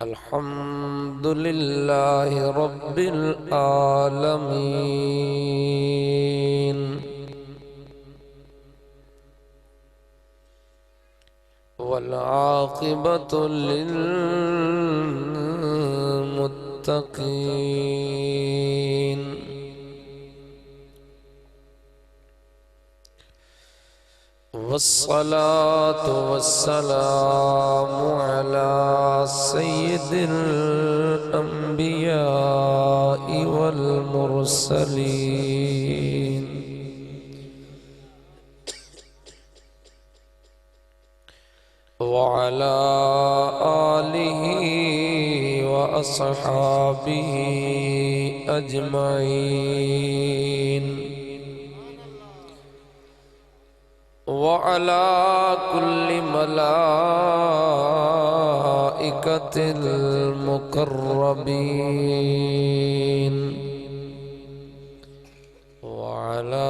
الحمد لله رب العالمين والعاقبة للمتقين والصلاة والسلام على سيد الأنبياء والمرسلين وعلى آله وأصحابه أجمعين وعلى كل ملائكة المقربين وعلى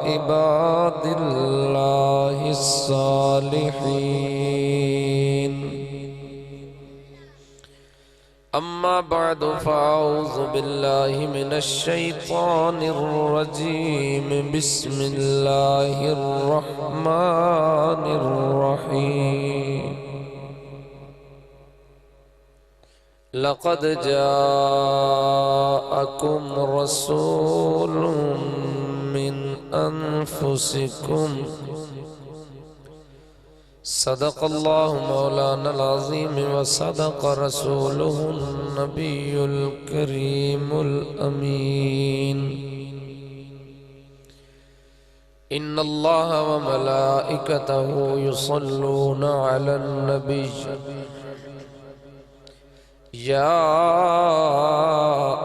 عباد الله الصالحين أما بعد فأعوذ بالله من الشيطان الرجيم بسم الله الرحمن الرحيم لقد جاءكم رسول من أنفسكم صدق الله مولانا العظيم وصدق رسوله النبي الكريم الأمين إن الله وملائكته يصلون على النبي يا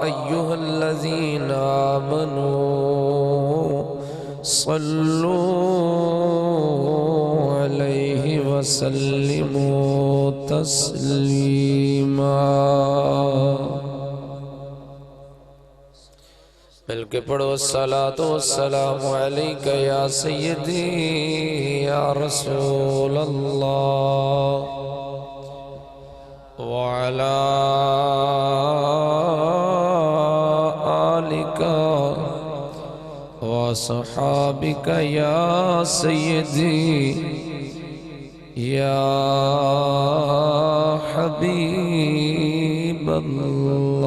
أيها الذين آمنوا صلوا عليه وسلموا تسلیما مل کے پڑھو الصلاة والسلام علیکہ یا سیدی یا رسول اللہ وعلى آلك وصحابك يا سيدي يا حبيب الله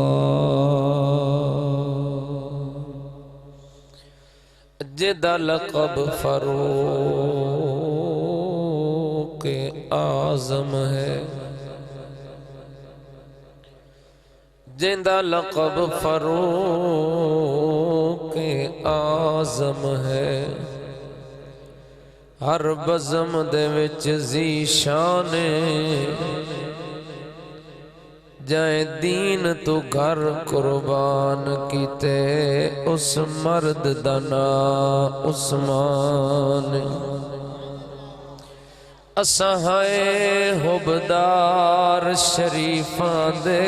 جد لقب فاروق اعظم ہے جندہ لقب فاروق اعظم ہے ہر بزم دے وچ ذی شان جائیں دین تو گھر قربان کیتے اس مرد دا نام عثمان اسہائے حبدار شریفاں دے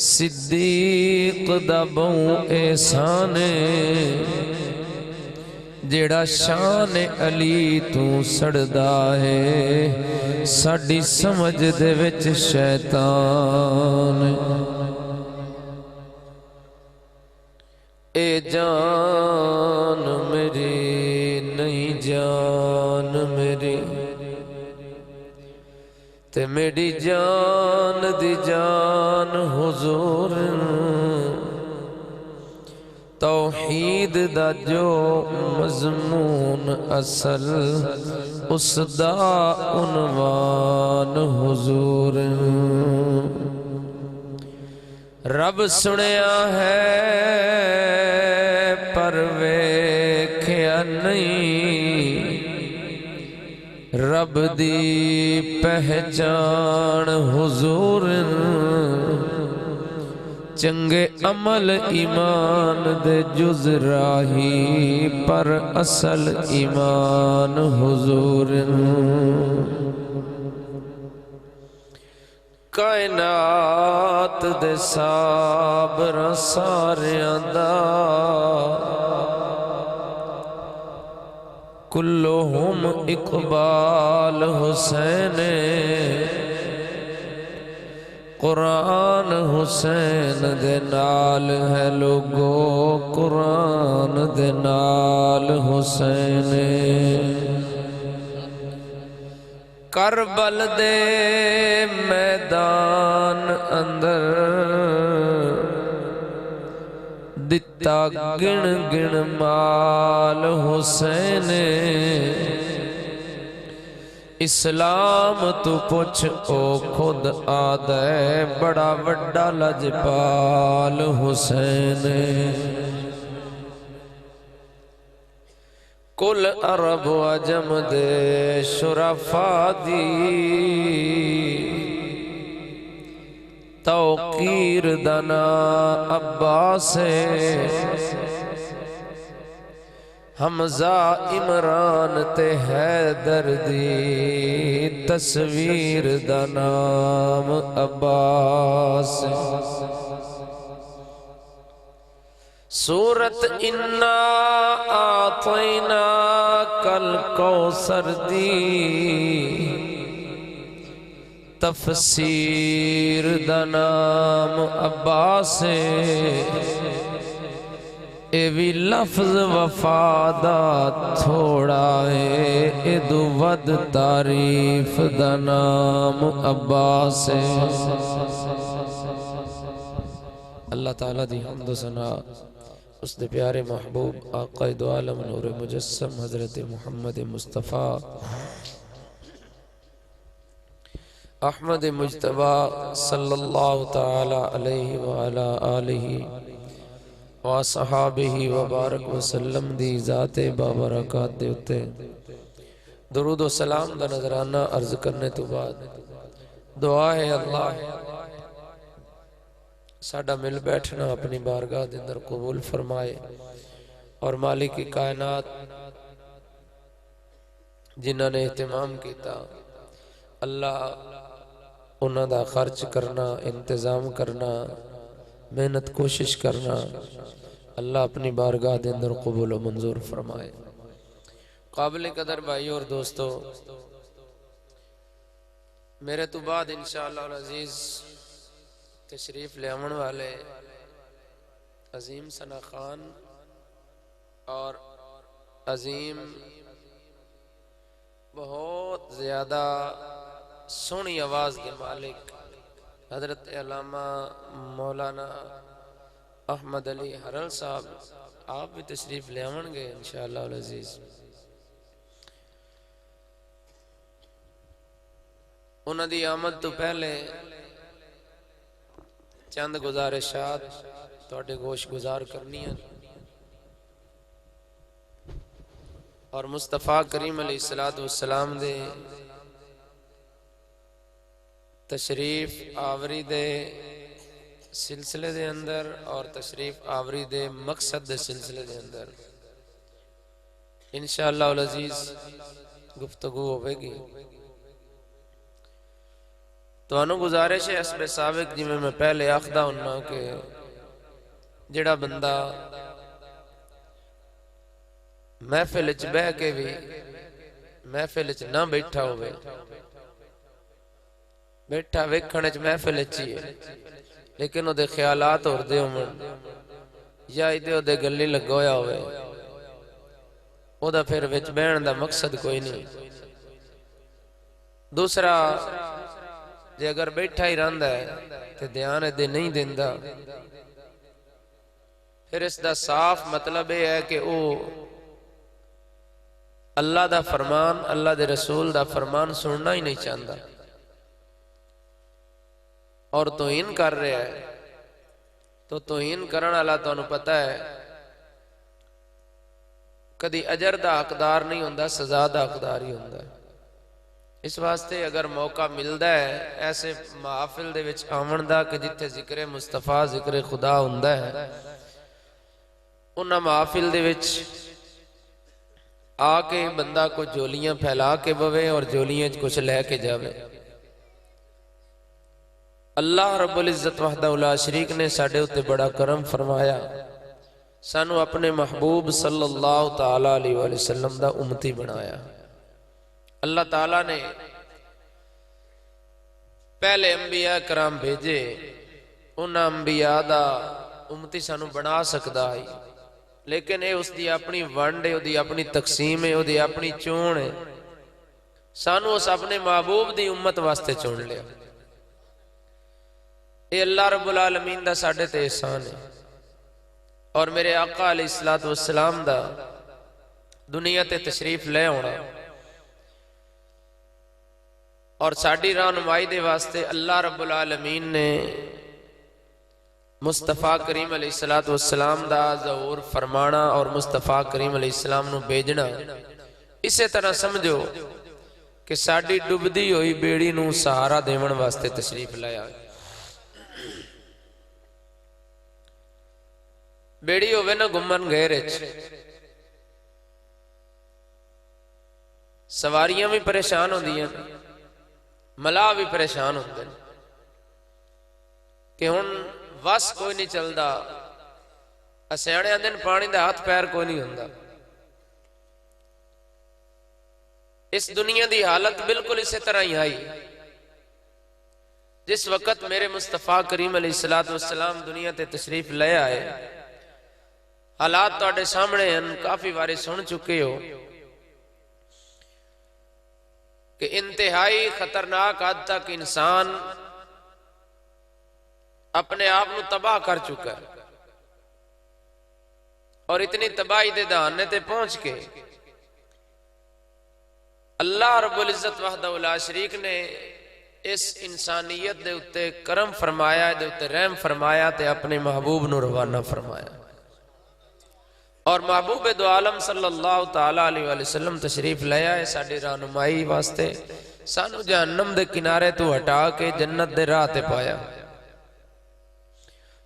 صدیق دا بہوں احسانے جیڑا شان علی تو سڑدا ہے ساڈی سمجھ دے وچ شیطان اے جان میری نہیں جان میری تے میری جان دی جان حضور توحید دا جو مضمون اصل اس دا عنوان حضور رب سنیا ہے پر ویکھیا نہیں رب دی پہچان حضور چنگے عمل ایمان دے جز راہی پر اصل ایمان حضور کائنات دے صابراں ساریاں دا کلہم اقبال حسین قرآن حسین دے نال ہے لوگو قرآن دے نال حسین کربل دے میدان اندر دتا گن گن مال حسین اسلام تو پوچھ او خود آدھے بڑا وڈا لجپال حسین کل عرب و عجم دے شرفا دی توقیر دنا عباس حمزہ عمران تے حیدر دی تصویر دا نام عباس سورت انا آتینا کل کوثر دی تفسیر دا نام عباس اے بھی لفظ وفادہ تھوڑا ہے اے دو ود تعریف دا نام عباس ہے اللہ تعالیٰ دی حمد و ثنا اس دے پیارے محبوب آقا دو عالم نور مجسم حضرت محمد مصطفیٰ احمد مجتبہ صلی اللہ تعالی علیہ وآلہ آلہ وصحابہ وبارک وسلم دی ذات بابرکات دے اتے درود و سلام دا نظرانہ عرض کرنے تو بعد دعا ہے اللہ ساڑھا مل بیٹھنا اپنی بارگاہ دے اندر قبول فرمائے اور مالک کائنات جنہاں نے اہتمام کیتا اللہ انہاں دا خرچ کرنا انتظام کرنا محنت کوشش کرنا اللہ اپنی بارگاہ دے اندر قبول و منظور فرمائے قابل قدر بھائی اور دوستو میرے تو بعد انشاءاللہ العزیز تشریف لے آمن والے عظیم ثنا خان اور عظیم بہت زیادہ سونی آواز کے مالک حضرت علامہ مولانا احمد علی حرل صاحب آپ بھی تشریف لے آمن گے انشاءاللہ العزیز انہاں دی آمد تو پہلے چند گزارشات توڑے گوش گزار کرنی ہیں اور مصطفیٰ کریم علیہ السلام دے تشریف آوری دے سلسلے دے اندر اور تشریف آوری دے مقصد دے سلسلے دے اندر انشاءاللہ العزیز گفتگو ہوئے گی تو انہوں گزارش ہے اسب سابق جی میں پہلے آخدہ ہوننا کہ جڑا بندہ محفل اچ بہ کے بھی محفل اچ نہ بیٹھا ہوئے بیٹھا ویکھنے اچ محفل اچھی ہے لیکن وہ دے خیالات اور دے عمر یا ایدے دے گلی لگویا ہوئے وہ دا پھر وچ بین دا مقصد کوئی نہیں دوسرا جے اگر بیٹھا ہی رہندا ہے تے دھیان دے نہیں دیندا پھر اس دا صاف مطلب یہ ہے کہ وہ اللہ دا فرمان اللہ دے رسول دا فرمان سننا ہی نہیں چاہتا اور توہین کر رہا ہے تو توہین کرن والا تانوں پتہ ہے کدی اجر دا حقدار نہیں ہوندا سزا دا حقدار ہی ہوندا ہے اس واسطے اگر موقع ملدا ہے ایسے محافل دے وچ آون دا کہ جتھے ذکر مصطفیٰ ذکر خدا ہوندا ہے انہاں محافل دے وچ آ کے بندہ کو جولیاں پھیلا کے بوے اور جولیاں کچھ لے کے جاوے اللہ رب العزت وحدہ لا شریک نے ساڑھے ہوتے بڑا کرم فرمایا سانو اپنے محبوب صلی اللہ تعالیٰ علیہ وآلہ وسلم دا امتی بنایا۔ اللہ تعالیٰ نے پہلے انبیاء کرام بھیجے، ان انبیاء دا امتی سانو بنا سکدا ہے، لیکن اے اس دی اپنی ونڈ ہے، دی اپنی تقسیم ہے، دی اپنی چون ہے۔ سانو اس اپنے محبوب دی امت واسطے چون لیا۔ اے اللہ رب العالمین دا ساڈے تے احسان ہے، اور میرے آقا علیہ السلام دا دنیا تے تشریف لے ہونا اور ساڈی رہنمائی دے واسطے اللہ رب العالمین نے مصطفیٰ کریم علیہ السلام دا ظہور فرمانا اور مصطفیٰ کریم علیہ السلام نو بھیجنا، اسی طرح سمجھو کہ ساڈی ڈبدی ہوئی بیڑی نو سہارا دیون واسطے تشریف لایا۔ بیڑی ہوئے نا گمن گہرے سواریاں بھی پریشان ہوں دیاں، ملا بھی پریشان ہوندے کہ ہن وس کوئی نہیں چلدا، سیانے آندے پانی دا ہاتھ پیر کوئی نہیں ہوندا۔ اس دنیا دی حالت بالکل اسی طرح ہی آئی۔ جس وقت میرے مصطفیٰ کریم علیہ السلام دنیا تے تشریف لے آئے، حالات تواڈے سامنے ہیں، کافی باری سن چکے ہو کہ انتہائی خطرناک حد تک انسان اپنے آپ نو تباہ کر چکا ہے، اور اتنی تباہی دے دہانے تے پہنچ کے اللہ رب العزت وحدہ لا شریک نے اس انسانیت دے اتے کرم فرمایا، دے اتے رحم فرمایا تے اپنے محبوب نو روانہ فرمایا، اور محبوب دو عالم صلی اللہ تعالیٰ علیہ وآلہ وسلم تشریف لیا ہے ساڑھی رہنمائی واسطے، سانو جہنم دے کنارے تو ہٹا کے جنت دے راہ تے پایا۔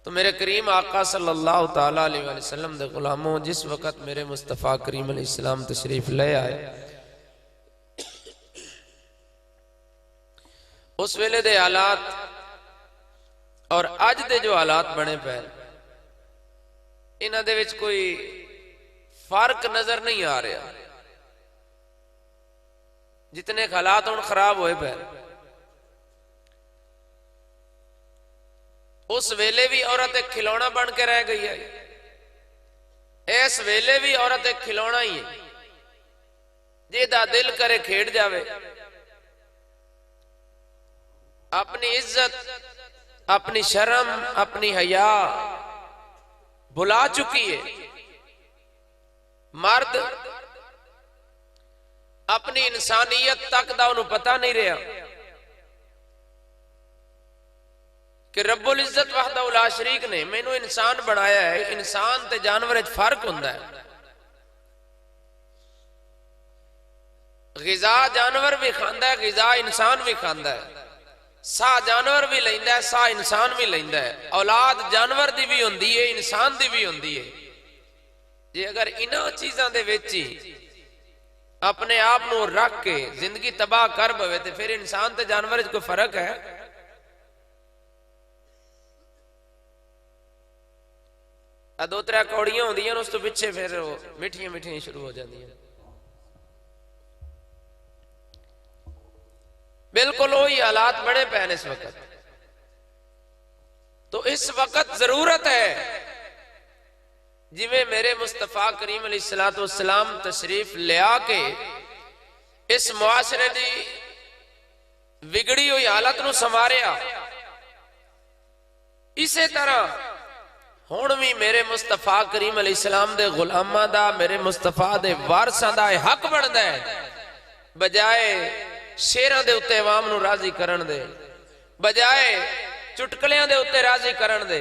تو میرے کریم آقا صلی اللہ تعالیٰ علیہ وآلہ وسلم دے غلاموں، جس وقت میرے مصطفیٰ کریم علیہ السلام تشریف لے آئے، اس ویلے دے حالات اور اج دے جو حالات بنے پہ انہاں دے وچ کوئی فرق نظر نہیں آ رہا۔ جتنے حالات ہن خراب ہوئے پہ، اس ویلے بھی عورت ایک کھلونا بن کے رہ گئی ہے، اس ویلے بھی عورت ایک کھلونا ہی ہے، جیدہ دل کرے کھیڑ جاوے، اپنی عزت، اپنی شرم، اپنی حیا بھلا چکی ہے۔ مرد اپنی انسانیت تک دا انہوں پتہ نہیں رہا کہ رب العزت وحدہ لا شریک نے مینوں انسان بنایا ہے، انسان تے جانور وچ فرق ہوندا ہے۔ غذا جانور بھی کھاندا ہے، غذا انسان بھی کھاندا ہے، سا جانور بھی لیندا ہے، سا انسان بھی لیندا ہے، اولاد جانور دی بھی ہوندی ہے، انسان دی بھی ہوندی ہے۔ جی اگر انہاں چیزاں دے وچ اپنے آپ نو رکھ کے زندگی تباہ کر بوے تے پھر انسان تے جانور وچ کوئی فرق ہے؟ دو ترے کوڑیاں ہوندیاں اس تو پیچھے پھر میٹھیاں میٹھیاں شروع ہو جاندیاں۔ بالکل وہی حالات بڑے پہن اس وقت۔ تو اس وقت ضرورت ہے جی میں میرے مصطفیٰ کریم علیہ السلام تشریف لیا کے اس معاشرے دی بگڑی ہوئی حالت نو سنواریا، اسی طرح ہون بھی میرے مصطفیٰ کریم علیہ السلام دے غلامہ دا، میرے مصطفیٰ دے وارثاں دا حق بندا ہے، بجائے شیراں دے اتے عوام نو راضی کرن دے، بجائے چٹکلیاں دے اتے راضی کرن دے،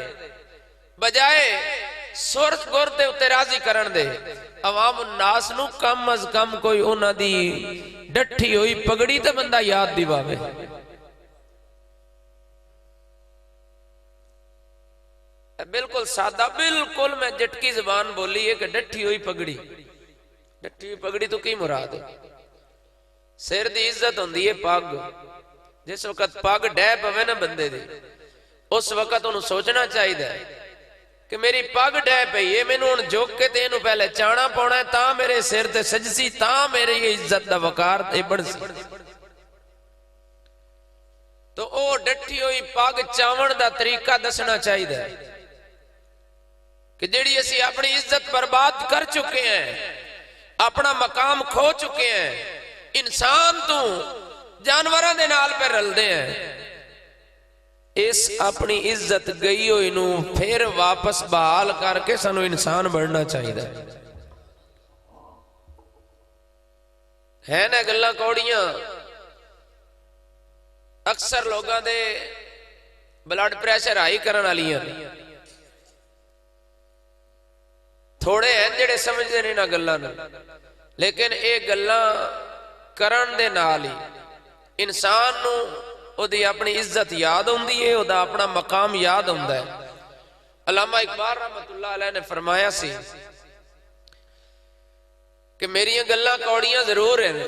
بجائے سورت گور دے اتے راضی کرن دے، عوام الناس نو کم از کم کوئی انہاں دی ڈٹھی ہوئی پگڑی تے بندہ یاد دیواوے۔ بالکل سادہ، بالکل میں جٹکی زبان بولی ہے کہ ڈٹھی ہوئی پگڑی، ڈٹھی ہوئی پگڑی تو کی مراد ہے؟ سر دی عزت ہوندی ہے پاگ، جس وقت پاگ ڈے پوے نا بندے دی، اس وقت انہوں سوچنا چاہیے کہ میری پگ ڈے پئی ہے، مینوں ہن جھک کے تے اینوں پہلے چانا پاਉਣਾ ہے، تاں میرے سر تے سجسی، تاں میرے یہ عزت دا وقار تے بڑھ سی۔ تو او ڈٹھی ہوئی پگ چاون دا طریقہ دسنا چاہیے کہ جیڑی اسی اپنی عزت برباد کر چکے ہیں، اپنا مقام کھو چکے ہیں، انسان تو جانوراں دے نال پہ رل دے ہیں، اس اپنی عزت گئی ہوئی نو پھر واپس بحال کر کے سانو انسان بڑھنا چاہیے ہے نا۔ گلاں کوڑیاں اکثر لوگاں دے بلڈ پریشر ہائی کرن والیاں، تھوڑے ہیں جڑے سمجھدے نہیں نہ گلاں نوں، لیکن اے گلاں کرن دے نال ہی انسان نو او دی اپنی عزت یاد ہوندی ہے، او دا اپنا مقام یاد ہوندا ہے۔ علامہ اقبال رحمت اللہ علیہ نے فرمایا سی کہ میری گلاں کوڑیاں ضرور ہیں،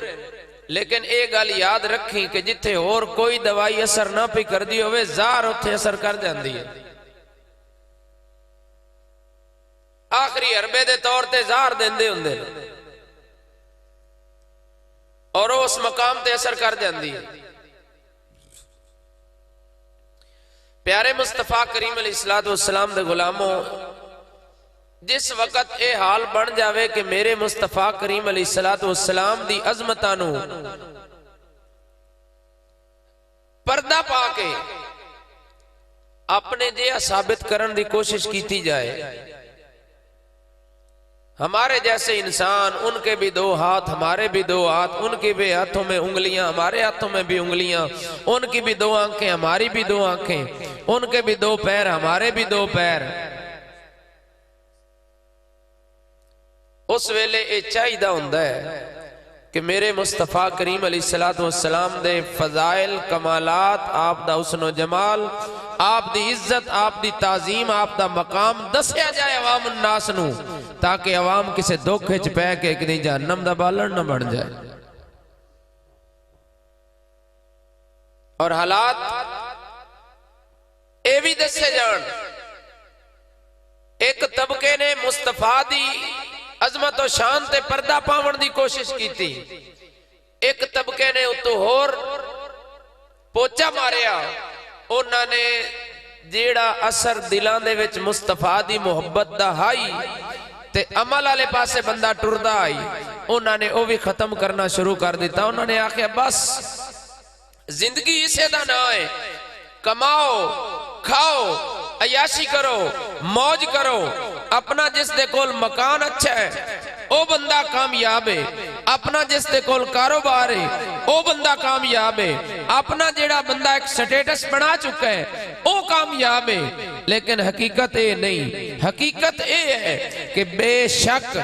لیکن اے گل یاد رکھی کہ جتھے اور کوئی دوائی اثر نہ پی کر دی ہوئے، زہر اتھے اثر کر جاندی ہے۔ آخری حربے دے طور تے زہر دیندے ہوندے اور اس مقام تے اثر کر جاندی ہے۔ پیارے مصطفیٰ کریم علیہ السلام دے غلاموں، جس وقت اے حال بن جاوے کہ میرے مصطفیٰ کریم علیہ السلام دی عظمتانو پردہ پا کے اپنے جے ثابت کرن دی کوشش کیتی جائے، ہمارے جیسے انسان، ان کے بھی دو ہاتھ، ہمارے بھی دو ہاتھ، ان کے بھی ہاتھوں میں انگلیاں، ہمارے ہاتھوں میں بھی انگلیاں، ان کی بھی دو آنکھیں، ہماری بھی دو آنکھیں، ان کے بھی دو پیر، ہمارے بھی دو پیر، اس ویلے اے چاہیدہ ہوندہ ہے کہ میرے مصطفیٰ کریم علیہ السلام دے فضائل کمالات، آپ دا حسن و جمال، آپ دی عزت، آپ دی تعظیم، آپ دا مقام دسیا جائے عوام الناس نو، تاکہ عوام کسے دھوکے چ پے کے کدی جہنم دا بالن نہ بن جائے۔ اور حالات اے بھی دسے جان، ایک طبقے نے مصطفیٰ دی عظمت و شان تے پردہ پاون دی کوشش کی تھی، ایک طبقے نے اتو ہور پوچا ماریا، انہاں نے جیڑا اثر دلان دے وچ مصطفیٰ دی محبت دا ہائی تے عمل والے پاسے بندہ ٹردا آئی، انہاں نے وہ بھی ختم کرنا شروع کر دیتا۔ انہاں نے آخیا بس زندگی اسے دا نہ ہے، کماؤ کھاؤ عیاشی کرو موج کرو، اپنا جس دے کول مکان اچھا ہے او بندہ کامیاب ہے، اپنا جس دے کول کاروبار ہے او بندہ کامیاب ہے، اپنا جیڑا بندہ ایک سٹیٹس بنا چکا ہے او کامیاب ہے۔ لیکن حقیقت اے نہیں، حقیقت اے ہے کہ بے شک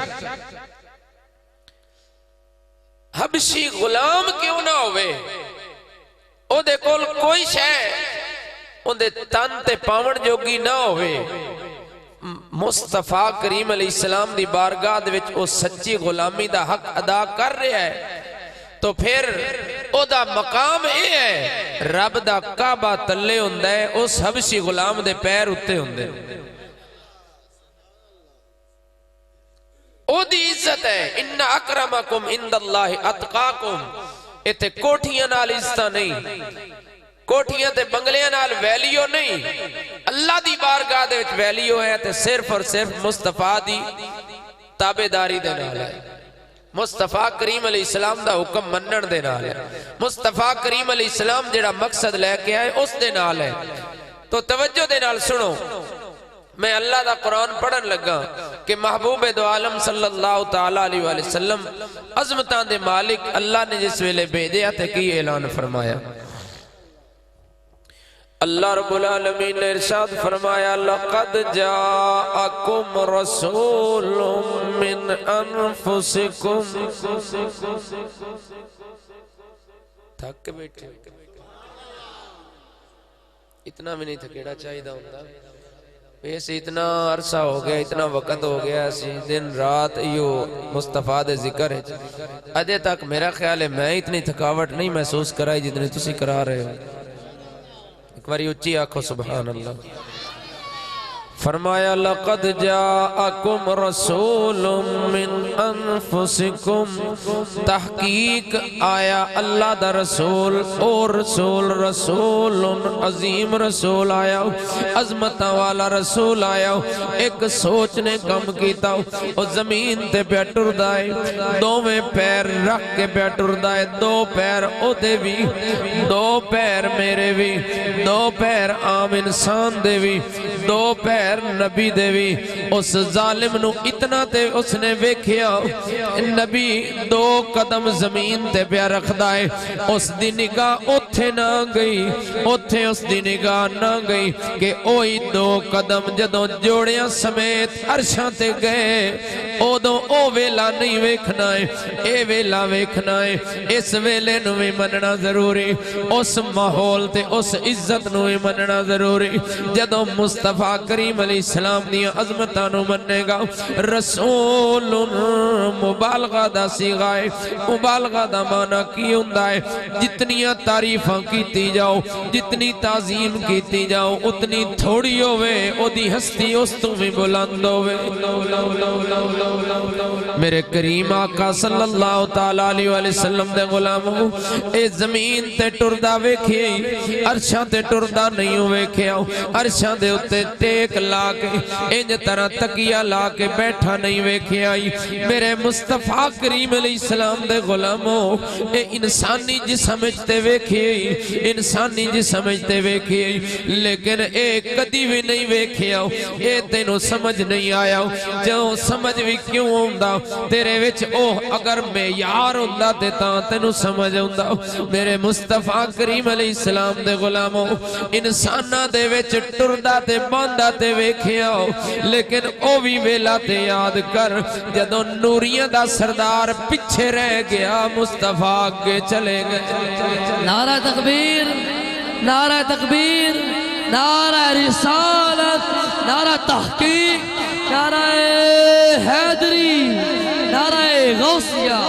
حبشی غلام کیوں نہ ہوئے، او دے کول کوئی شے ان دے تن تے پاون جوگی نہ ہوئے، مصطفیٰ کریم علیہ السلام دی بارگاہ دے وچ او سچی غلامی دا حق ادا کر رہا ہے، تو پھر او دا مقام اے ہے رب دا کعبہ تلے ہوندہ ہے، اس حبشی غلام دے پیر اتے ہوندے، او دی عزت ہے۔ ان اکرمکم عند اللہ اتقاکم، ایتے کوٹھیاں نال عزتہ نہیں، کوٹھیاں تے بنگلیاں نال ویلیو نہیں، اللہ دی بارگاہ دے وچ ویلیو ہے تے صرف اور صرف مصطفیٰ دی تابعداری دے نال ہے، مصطفیٰ کریم علیہ السلام دا حکم منن دے نال ہے، مصطفیٰ کریم علیہ السلام جڑا مقصد لے کے آئے اس دے نال ہے۔ تو توجہ دے نال سنو، میں اللہ دا قرآن پڑھن لگا کہ محبوب دو عالم صلی اللہ تعالیٰ علیہ وآلہ وسلم عظمتان دے مالک اللہ نے جس ویلے بھیجیا تے کی اعلان فرمایا۔ اللہ رب العالمین نے ارشاد فرمایا لقد جاءکم رسول من انفسکم، تھک بیٹھے اتنا بھی نہیں تھکیڑا چاہیے دا ہوندہ، ویسے اتنا عرصہ ہو گیا، اتنا وقت ہو گیا، اسی دن رات ایو مصطفیٰ دے ذکر ہے، اجے تک میرا خیال ہے میں اتنی تھکاوٹ نہیں محسوس کرائی جتنی تسی کرا رہے ہو۔ ایک باری اچھی آنکھو سبحان اللہ۔ فرمایا لقد جاءکم رسول من انفسکم، تحقیق آیا اللہ دا رسول اور رسول عظیم رسول آیا، عظمتہ والا رسول آیا۔ ایک سوچ نے کم کیتا، او زمین تے پہ ٹردائے، دو میں پیر رکھ کے پہ ٹردائے، دو پیر او دے بھی، دو پیر میرے بھی، دو پیر عام انسان دے بھی، دو پیر نبی دے بھی۔ اس ظالم نو اتنا تے اس نے ویکھیا، نبی دو قدم زمین تے پہ رکھ دائے، اس دی نگاہ اتھے نہ گئی، اتھے اس دی نگاہ نہ گئی کہ اوہی دو قدم جدوں جوڑیاں سمیت عرشاں تے گئے، اودوں او ویلا نہیں ویکھنا ہے، اے ویلا ویکھنا ہے۔ اس ویلے نو بھی مننا ضروری، اس ماحول تے اس عزت نو بھی مننا ضروری۔ جدوں مصطفیٰ کریم علیہ السلام دیا عظمتاں نو مننے گا، رسول مبالغہ دا صیغہ ہے، مبالغہ دا معنی کی ہوندا ہے، جتنیاں تعریفاں کیتی جاؤ، جتنی تعظیم کیتی جاؤ، اتنی تھوڑی ہوئے، او دی ہستی اس تو بھی بلند ہوئے۔ میرے کریم آقا صلی اللہ تعالیٰ علیہ وسلم دے غلاموں، اے زمین تے ٹردہ ویکھے، عرشاں تے ٹردہ نہیں ہوئے کھیاؤ، عرشاں دے اتے ٹیک لا کے انج طرح تکیہ لا کے بیٹھا نہیں ویکھے آئی۔ میرے مصطفیٰ کریم علیہ السلام دے غلاموں، اے انسانی جسمجھتے ویکھے، انسانی جسمجھتے ویکھے، لیکن اے کدی بھی نہیں ویکھے آؤ، اے تینوں سمجھ نہیں آیا جو سمجھ بھی کیوں ہوندہ تیرے وچ او اگر میں یار ہوندہ تے تاں تینوں سمجھ ہوندہ۔ میرے مصطفیٰ کریم علیہ السلام دے غلاموں، انسانہ دے وچ ٹردہ تے باندہ تے ویکھے آؤ، لیکن او بھی ویلا تے یاد کر جدوں نوریاں دا سردار پچھے رہ گیا، مصطفیٰ آگے چلے گئے۔ نعرہ تکبیر، نعرہ تکبیر، نعرہ رسالت، نعرہ تحقیق، نعرہ حیدری، نعرہ غوثیہ۔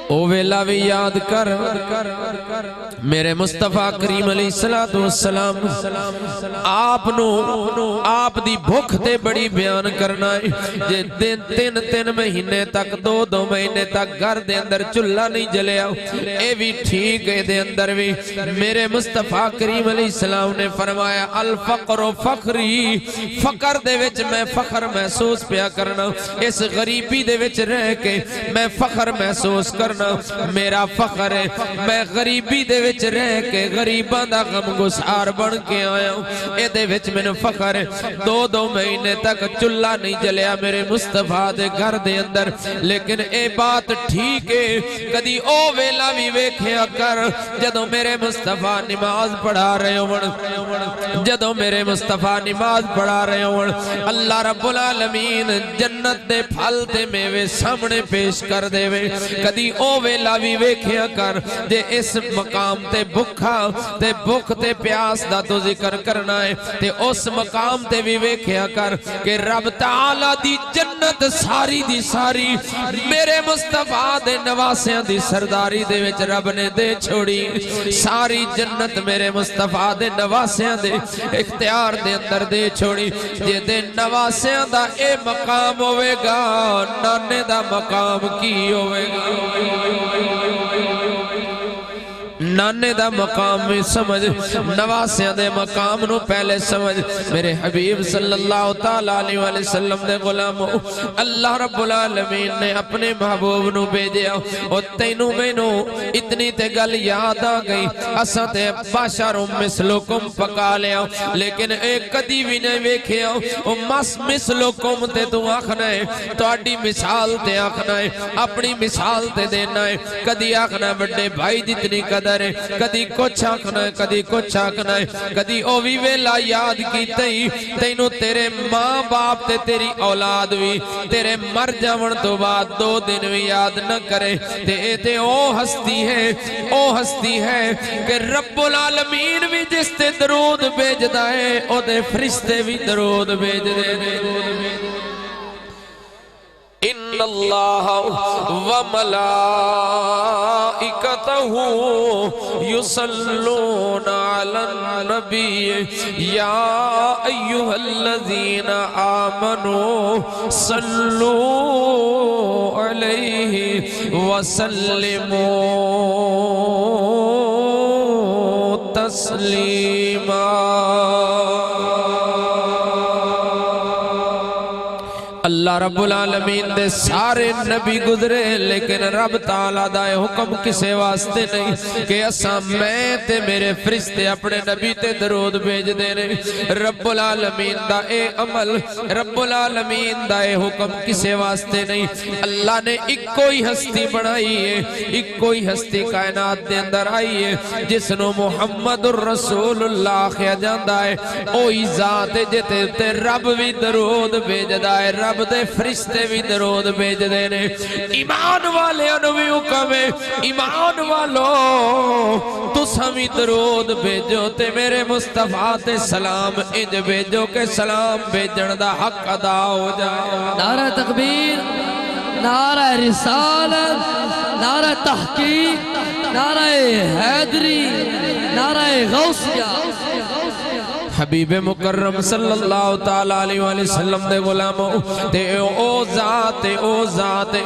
او ویلا بھی یاد کر میرے مصطفیٰ کریم علیہ السلام آپ دی بھوک تے بڑی بیان کرنا ہے، جے تین مہینے تک دو مہینے تک گھر دے اندر چلہ نہیں جلے آؤ، اے بھی ٹھیک ہے دے اندر بھی۔ میرے مصطفیٰ کریم علیہ السلام نے فرمایا الفقر و فخری، فقر دے وچ میں فخر محسوس پیا کرنا، اس غریبی دے وچ رہ کے میں فخر محسوس کرنا، میرا فخر ہے میں غریبی دے وچ رہ کے غریباں دا غم گسار بن کے آیا ہوں، اے دے وچ میں نے فخر ہے۔ دو مہینے تک چلہ نہیں جلیا میرے مصطفیٰ دے گھر دے اندر، لیکن اے بات ٹھیک ہے کدی او ویلا بھی ویکھیا کر جدوں میرے مصطفیٰ نماز پڑھا رہے ہوں، جدوں میرے مصطفیٰ نماز پڑھا رہے ہوں، اللہ رب العالمین جنت دے پھل تے میوے سامنے پیش کر دے وے، کدی او ویلا بھی ویکھیا کر جے اس مقام تے بھکھا تے بھوک تے پیاس دا تو ذکر کرنا ہے تے اس مقام تے بھی ویکھیا کر کہ رب تعالیٰ دی جنت ساری دی ساری میرے مصطفیٰ دے نواسیاں دی سرداری دے وچ رب نے دے چھوڑی، ساری جنت میرے مصطفیٰ دے نواسیاں دے اختیار دے اندر دے چھوڑی۔ جے دے نواسیاں دا اے مقام ہوئے گا، نانے دا مقام کی ہوئے گا؟ نانے دا مقام میں سمجھ، نواسیاں دے مقام نو پہلے سمجھ۔ میرے حبیب صلی اللہ تعالیٰ علیہ وسلم دے غلاموں، اللہ رب العالمین نے اپنے محبوب نو بھیجیا، اور تینوں مینوں اتنی تے گل یاد آ گئی، اساں تے بشر مثلکم پکا لیا، لیکن ایک کدی بھی نہیں ویکھیا او مثلکم تے تو آکھنا ہے، تہاڈی مثال تے آکھنا ہے، اپنی مثال تے دینا ہے، کدی آکھنا بڑے بھائی جتنی قدر ہے، کدی کچھ آکھنا ہے، کدی کچھ آکھنا ہے، کدی او بھی ویلا یاد کیتے ہی تینوں تیرے ماں باپ تے تیری اولاد بھی تیرے مر جاون تو بعد 2 دن بھی یاد نہ کرے تے او ہستی ہے کہ رب العالمین بھی جس تے درود بھیجدا ہے او دے فرشتے بھی درود بھیج دے۔ ان اللہ و ملائکۃ ملائکتہ یصلون علی النبی یا ایہا الذین آمنوا صلو علیہ وسلموا تسلیما۔ اللہ رب العالمین دے سارے نبی گزرے لیکن رب تعالیٰ دا حکم کسے واسطے نہیں کہ اساں میں تے میرے فرشتے اپنے نبی تے درود بھیج دینے۔ رب العالمین دا اے عمل، رب العالمین دا اے حکم کسے واسطے نہیں۔ اللہ نے ایک کوئی ہستی بنائی ہے، ایک کوئی ہستی کائنات دے اندر آئی ہے جس نو محمد الرسول اللہ کہا جاندا ہے۔ اوہی ذات جتے تے رب بھی درود بھیجدا ہے، رب دے فرشتے بھی درود بھیج دینے۔ ایمان والے انوی حکم ہے، ایمان والو تساں بھی درود بھیجو تے میرے مصطفیٰ تے سلام انج بھیجو کہ سلام بھیجن دا حق ادا ہو جائے۔ نعرہ تکبیر، نعرہ رسالت، نعرہ تحقیق، نعرہ حیدری، نعرہ غوثیہ۔ حبیب مکرم صلی اللہ تعالیٰ علیہ وآلہ وسلم دے غلاموں تے او ذات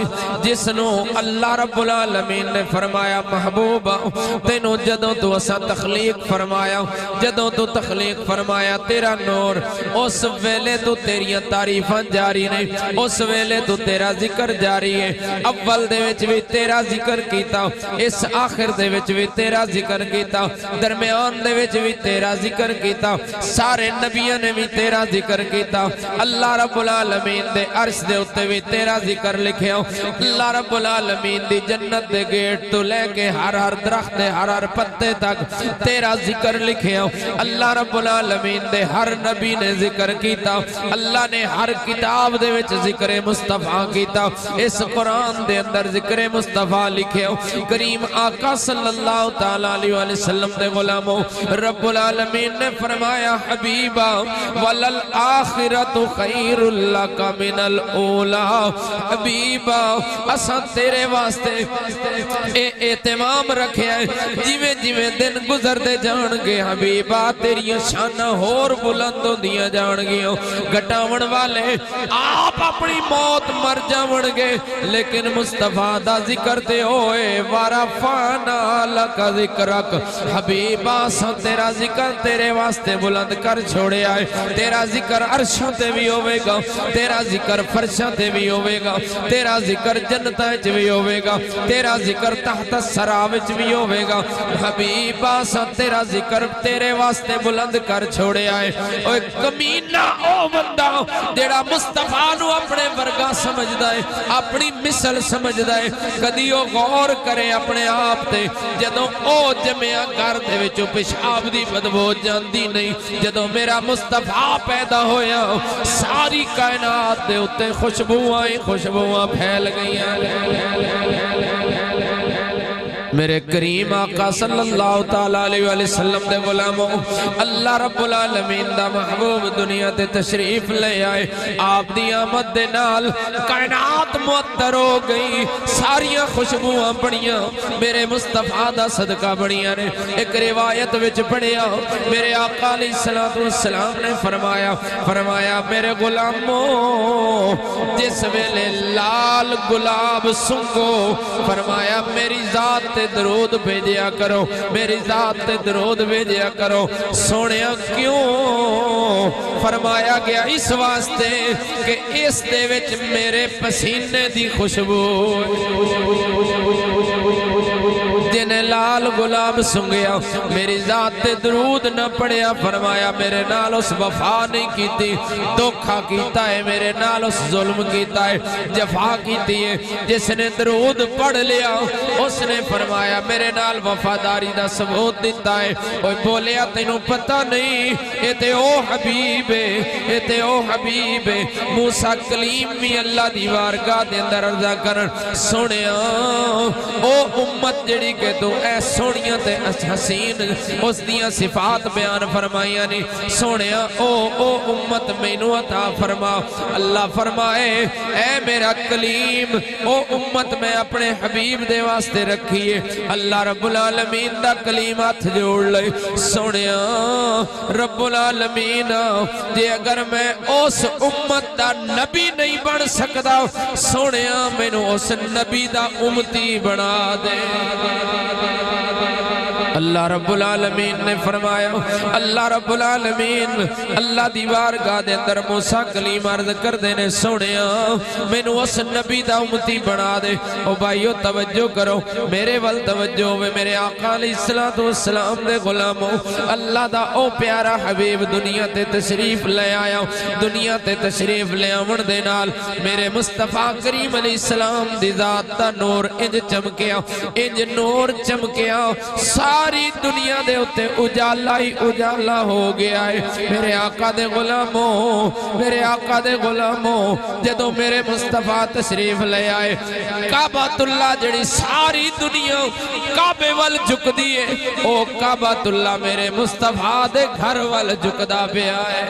جس نو اللہ رب العالمین نے فرمایا محبوبہ تینو جدوں تو اسا تخلیق فرمایا، جدوں تو تخلیق فرمایا تیرا نور، اس ویلے تو تیریاں تعریفاں جاری نے، اس ویلے تو تیرا ذکر جاری ہے۔ اول دے وچ بھی تیرا ذکر کیتا، اس آخر دے وچ بھی تیرا ذکر کیتا، درمیان دے وچ بھی تیرا ذکر کیتا، سارے نبیوں نے بھی تیرا ذکر کیتا۔ اللہ رب العالمین دے عرش دے اتے بھی تیرا ذکر لکھے ہو۔ اللہ رب العالمین دی جنت دے گیٹ تو لے کے ہر درخت دے ہر پتے تک تیرا ذکر لکھے ہو۔ اللہ رب العالمین دے ہر نبی نے ذکر کیتا، اللہ نے ہر کتاب دے وچ ذکر مصطفیٰ کیتا۔ اس قرآن دے اندر ذکر مصطفیٰ لکھے ہو۔ کریم آقا صلی اللہ تعالیٰ علیہ وسلم دے غلاموں رب العالمین نے فرمایا حبیبا وَلَلْآخِرَةُ خَيْرٌ لَكَ مِنَ الْأُولَى۔ حبیبا اساں تیرے واسطے اہتمام رکھے ہیں، جیویں جیویں دن گزر دے جان گے حبیبا تیریاں شانہ ہور بلند ہوندیاں جان گیاں۔ گھٹاون والے آپ اپنی موت مر جاون گے لیکن مصطفیٰ دا ذکر تے ہوئے وَرَفَعْنَا لَكَ ذِكْرَكَ۔ حبیبا اساں تیرا ذکر تیرے واسطے بلند کر چھوڑے آئے، تیرا ذکر عرشوں تے بھی ہوئے گا، تیرا ذکر فرشوں تے بھی ہوئے گا، تیرا ذکر جنتاں وچ بھی ہوئے گا، تیرا ذکر تحت الثرا وچ بھی ہوئے گا۔ حبیبا سا تیرا ذکر تیرے واسطے بلند کر چھوڑے آئے۔ اوہ کمینہ او بندہ جیڑا مصطفیٰ نو اپنے ورگا سمجھدا ہے، اپنی مثل سمجھدا ہے، کدی او غور کرے اپنے آپ تے جدوں او جمعہ گھر دے وچوں پیشاب دی بدبو جاندی نہیں، جدوں میرا مصطفیٰ پیدا ہویا ساری کائنات دے اتے خوشبوئیں پھیل گئیں۔ میرے کریم آقا صلی اللہ تعالیٰ علیہ وسلم دے غلاموں اللہ رب العالمین دا محبوب دنیا تے تشریف لے آئے۔ آپ دی آمد دے نال کائنات معطر ہو گئی، ساریاں خوشبوئیں بڑیاں میرے مصطفیٰ دا صدقہ بڑیاں نے۔ ایک روایت وچ پڑھیا میرے آقا علیہ السلام نے فرمایا میرے غلاموں جس ویلے لال گلاب سنگو فرمایا میری ذات تے درود بھیجیا کرو، میری ذات تے درود بھیجیا کرو۔ سونیا کیوں فرمایا گیا اس واسطے کہ اس دے وچ میرے پسینے دی خوشبو جنہیں لال گلاب سنگیا میری ذات تے درود نہ پڑیا فرمایا میرے نال اس وفا نہیں کیتی، دھوکھا کیتا ہے میرے نال اس ظلم کیتا ہے، جفا کیتی ہے۔ جس نے درود پڑھ لیا اس نے فرمایا میرے نال وفاداری دا ثبوت دیتا ہے۔ اوہ بولیا تینوں پتہ نہیں اے تے او حبیب ہے، اے تے او حبیب ہے۔ موسیٰ کلیم بھی اللہ دی بارگاہ دے اندر عرضہ کرن سنیا او امت جڑی کہ تو اے سونیاں تے حسین اس دیاں صفات بیان فرمائیاں نہیں سونیا او امت مینوں عطا فرما اللہ فرمائے اے میرا کلیم او امت میں اپنے حبیب دے واسطے رکھیے اللہ رب العالمین دا کلیم ہاتھ جوڑ لے سونیا رب العالمین جے اگر میں اس امت دا نبی نہیں بن سکدا سونیا مینوں اس نبی دا امتی بنا دے اللہ رب العالمین نے فرمایا اللہ رب العالمین اللہ دی بارگاہ دے اندر موسیٰ کلیم عرض کر دینے سونیا مینوں اس نبی دا امتی بنا دے او بھائیو توجہ کرو میرے ول توجہ ہوئے میرے آقا علیہ السلام دے غلاموں اللہ دا او پیارا حبیب دنیا تے تشریف لے آیا دنیا تے تشریف لے آمن دے نال میرے مصطفیٰ کریم علیہ السلام دی ذات دا نور انج چمکیا انج نور چمکیا ساری دنیا دے ہوتے اجالا ہی اجالا ہو گیا ہے میرے آقا دے غلاموں جدو میرے مصطفیٰ تشریف لے آئے کعبۃ اللہ جڑی ساری دنیا کعبے وال جھک دیئے او کعبۃ اللہ میرے مصطفیٰ دے گھر وال جھکدا پیا ہے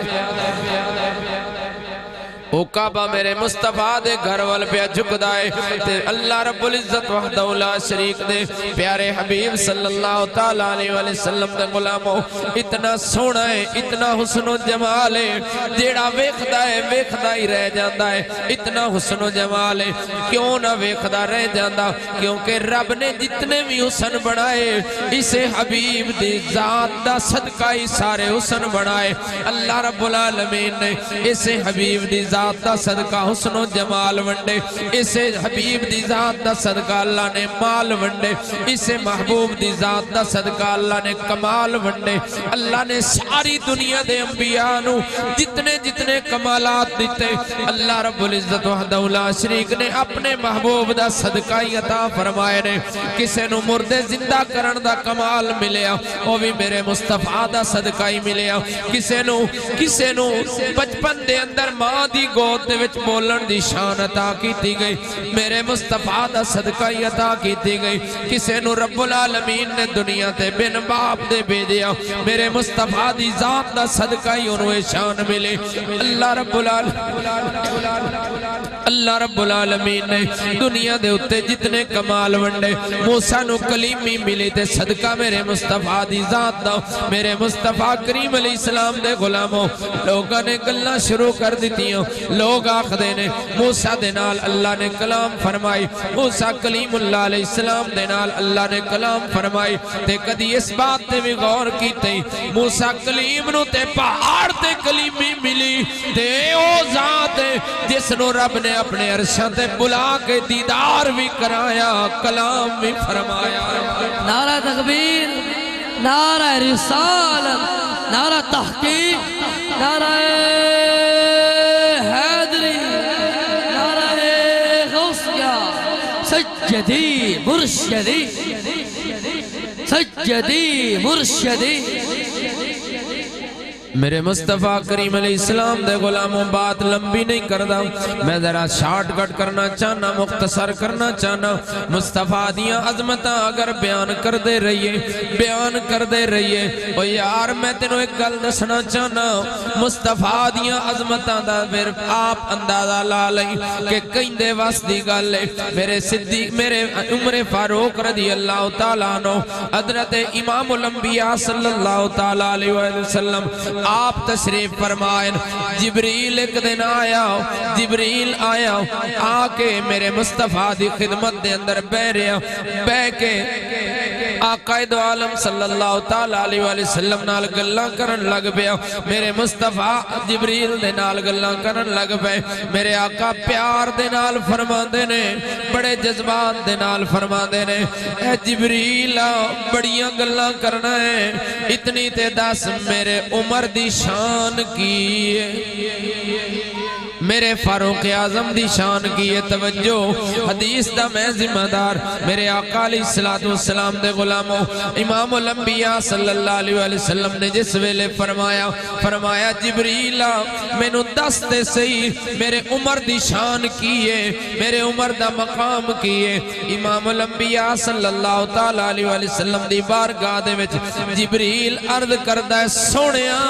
او کعبہ میرے مصطفیٰ دے گھر وال پہ جھکدا ہے تے اللہ رب العزت وحدہ لا شریک دے پیارے حبیب صلی اللہ تعالیٰ علیہ وسلم دے غلاموں اتنا سونا ہے اتنا حسن و جمال ہے جیڑا ویکھدا ہی رہ جاندا ہے اتنا حسن و جمال ہے کیوں نہ ویکھدا رہ جاندا کیونکہ رب نے جتنے بھی حسن بنائے اسے حبیب دی ذات دا صدقہ ہی سارے حسن بنائے اللہ رب العالمین نے اسے حبیب دی ذات دا صدقہ حسن و جمال ونڈے اسے حبیب دی ذات دا صدقہ اللہ نے مال ونڈے اسے محبوب دی ذات دا صدقہ اللہ نے کمال ونڈے اللہ نے ساری دنیا دے انبیاء نو جتنے کمالات دیتے اللہ رب العزت وحدہ لا شریک نے اپنے محبوب دا صدقہ عطا فرمائے نے کسے نو مردے زندہ کرن دا کمال ملیا وہ بھی میرے مصطفیٰ دا صدقہ ہی ملیا کسے نو بچپن دے اندر ماں دی گود دے وچ بولن دی شان عطا کیتی گئی میرے مصطفیٰ دا صدقہ ہی عطا کیتی گئی کسے نو رب العالمین نے دنیا تے بن باپ دے بھیجیا میرے مصطفیٰ دی ذات دا صدقہ ہی انہیں شان ملے اللہ رب العالمین نے دنیا دے اتے جتنے کمال ونڈے موسیٰ نو کلیمی ملی تے صدقہ میرے مصطفیٰ دی ذات دا میرے مصطفیٰ کریم علیہ السلام دے غلاموں لوگاں نے گلنا شروع کر دیتیاں لوگ آخ دینے موسیٰ دے نال اللہ نے کلام فرمائی موسیٰ کلیم اللہ علیہ السلام دے نال اللہ نے کلام فرمائی تے کدی اس بات تے بھی غور کی تے موسیٰ کلیم نو تے پہاڑ تے کلیمی ملی تے او ذات جس نو رب نے اپنے عرشہ تے بلا کے دیدار بھی کرایا کلام بھی فرمایا نعرہ تکبیر نعرہ رسالت نعرہ تحقیق نعرہ حیدری نعرہ غوثیہ سجدی مرشدی میرے مصطفیٰ کریم علیہ السلام دے غلاموں بات لمبی نہیں کردہ میں ذرا شارٹ کٹ کرنا چاہنا مختصر کرنا چاہنا مصطفیٰ دیاں عظمتاں اگر بیان کر دے رہیے او یار میں تینوں ایک گل دسنا چاہنا مصطفیٰ دیاں عظمتاں دا پھر آپ اندازہ لا لیں کہ کہیں دے واسط دی گل ہے میرے عمر فاروق رضی اللہ تعالیٰ عنہ حضرت امام الانبیاء صلی اللہ تعالیٰ علیہ وسلم آپ تشریف فرمائیں جبریل ایک دن آیا آکے میرے مصطفیٰ دی خدمت دے اندر بہ کے آقا دو عالم صلی اللہ تعالیٰ علیہ وسلم نال گلاں کرن لگ پیا میرے مصطفیٰ جبریل دے نال گلاں کرن لگ پے میرے آقا پیار دے نال فرماندے نے بڑے جذبات دے نال فرماندے نے اے جبریل بڑیاں گلاں کرنا ہے اتنی تے دس میرے عمر دی شان کی میرے فاروق اعظم دی شان کی یہ توجہ حدیث دا میں ذمہ دار میرے آقا علیہ السلام دے غلاموں امام الانبیاء صلی اللہ علیہ وسلم نے جس ویلے فرمایا جبریل مینوں دس تے صحیح میرے عمر دی شان کیے میرے عمر دا مقام کیے امام الانبیاء صلی اللہ تعالی علیہ وسلم دی بارگاہ دے وچ جبریل عرض کردا ہے سونیا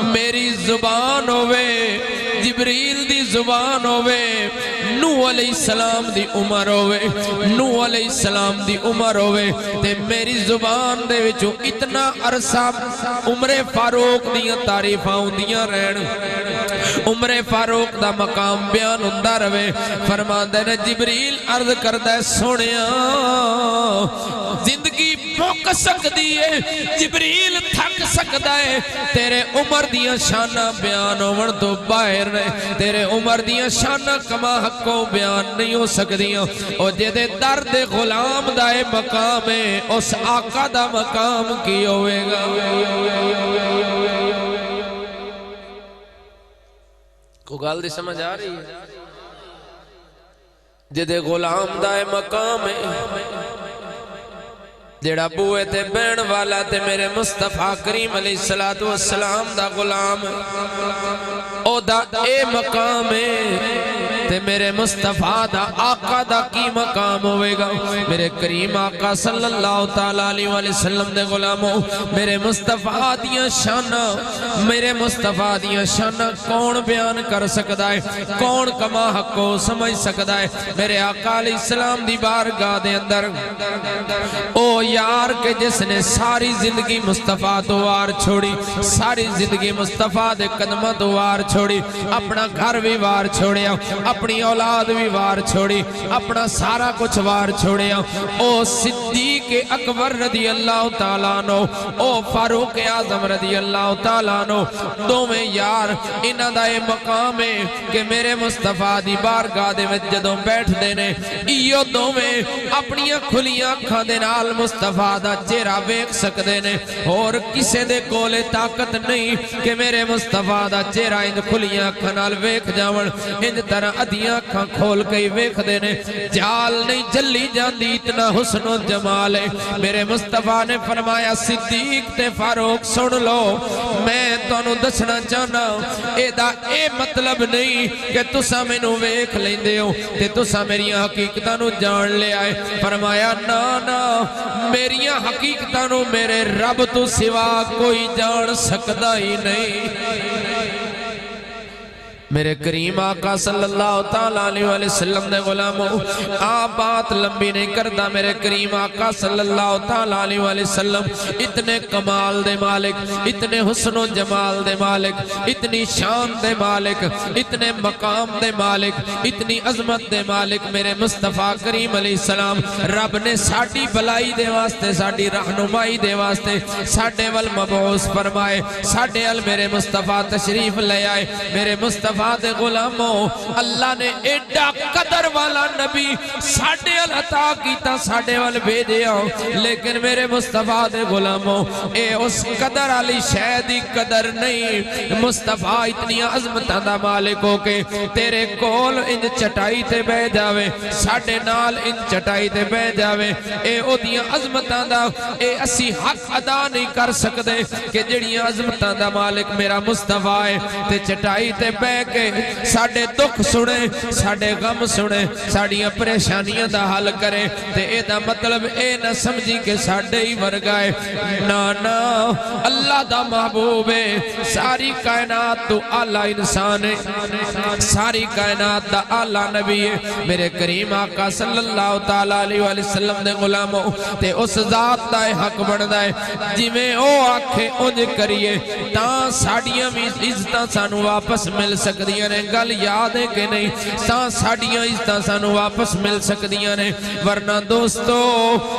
میری زبان ہوئے جبریل دی زبان ہوئے نوح علیہ السلام دی عمر ہوئے نوح علیہ السلام دی عمر ہوئے تے میری زبان دے وچوں اتنا عرصہ عمر فاروق دیاں تعریفاں ہوندیاں رہن عمر فاروق دا مقام بیان ہوندا رہے فرماندے نے جبریل عرض کردا ہے سونیا زندگی مک سکدی ہے جبریل تھک سکدا ہے تیرے عمر دیاں شاناں بیان ہون تو باہر نے تیرے عمر دیاں شاناں کما حقوں بیان نہیں ہو سکدیاں او جدے درد غلام دا مقام ہے اس آقا دا مقام کی ہوئے گا کو گل دی سمجھ آ رہی ہے جدے غلام دا مقام ہے جڑا بوئے تے بین والا تے میرے مصطفیٰ کریم علیہ السلام دا غلام او دا اے مقام ہے تے میرے مصطفیٰ دا آقا دا کی مقام ہوئے گا میرے کریم آقا صلی اللہ تعالیٰ علیہ وسلم دے غلاموں میرے مصطفیٰ دیاں شانہ میرے مصطفیٰ دیاں شانہ کون بیان کر سکتا ہے کون کما حق کو سمجھ سکتا ہے میرے آقا علیہ السلام دی بارگاہ دے اندر او یار کہ جس نے ساری زندگی مصطفیٰ تو وار چھوڑی ساری زندگی مصطفیٰ دے قدمہ تو وار چھوڑی اپنا گھر بھی وار چھوڑیا اپنی اولاد بھی وار چھوڑی اپنا سارا کچھ وار چھوڑیا او صدیق اکبر رضی اللہ تعالیٰ عنہ او فاروق اعظم رضی اللہ تعالیٰ عنہ دو میں یار انہاں دا یہ مقام ہے کہ میرے مصطفیٰ دی بارگاہ دے وچ جدوں بیٹھ دینے ایو دو میں اپنی کھلیاں کھا دے نال مصطفیٰ دا چہرہ ویکھ سکدے نے اور کسے دے کولے طاقت نہیں کہ میرے مصطفیٰ دا چہرہ ان کھلیاں کھا نال ویکھ جاون ان طرح ادیاں کھا کھول کے ویکھ دینے جال نہیں جلی جاندی اتنا حسن و جمال ہے میرے مصطفیٰ نے فرمایا صدیق تے فاروق سن لو میں تانوں دسنا چاہنا اے دا اے مطلب نہیں کہ تسا مینوں ویکھ لیندے ہو تے تسا میریاں حقیقتاں نوں جان لے آئے فرمایا نا نا میریاں حقیقتاں نوں میرے رب تو سوا کوئی جان سکدا ہی نہیں میرے کریم آقا صلی اللہ تعالیٰ علیہ وسلم دے غلاموں آپ بات لمبی نہیں کرتا میرے کریم آقا صلی اللہ تعالیٰ علیہ وسلم اتنے کمال دے مالک اتنے حسن و جمال دے مالک اتنی شان دے مالک اتنے مقام دے مالک اتنی عظمت دے مالک میرے مصطفیٰ کریم علیہ السلام رب نے ساڑی بلائی دے واسطے ساڑی رہنمائی دے واسطے ساڑے وال مبعوث فرمائے ساڑے ال میرے مصطفیٰ تشریف لے آئے میرے مصطفیٰ دے غلاموں اللہ نے ایڈا قدر والا نبی ساڑھے عطا کیتا ساڑھے وال بھیجے ہوں لیکن میرے مصطفیٰ دے غلاموں اے اس قدر علی شہدی قدر نہیں مصطفیٰ اتنی عظمتاں دا مالک ہو کے تیرے کول ان چٹائی تے بہ جاوے ساڑھے نال ان چٹائی تے بہ جاوے اے او دیاں عظمتاں دا اے اسی حق ادا نہیں کر سکدے کہ جڑیاں عظمتاں دا مالک میرا مصطفیٰ ہے تے چٹائی تے بہ کے ساڑھے دکھ سنے ساڑھے غم سنے ساڑھیاں پریشانیاں دا حل کرے تے اے دا مطلب اے نہ سمجھی کہ ساڑھے ہی ورگائے نا اللہ دا محبوب ہے ساری کائنات تو اعلیٰ انسان ہے ساری کائنات دا اعلیٰ نبی ہے میرے کریم آقا صلی اللہ تعالیٰ علیہ وسلم دے غلاموں تے اس ذات دا حق بڑھدا ہے جی میں او آنکھیں انج کریے تاں ساڑھیاں بھی عزتاں سانو واپس مل سکدیاں نے گل یاد ہے کہ نہیں ساڑھیاں عزتاں سانو واپس مل سکدیاں نے ورنہ دوستو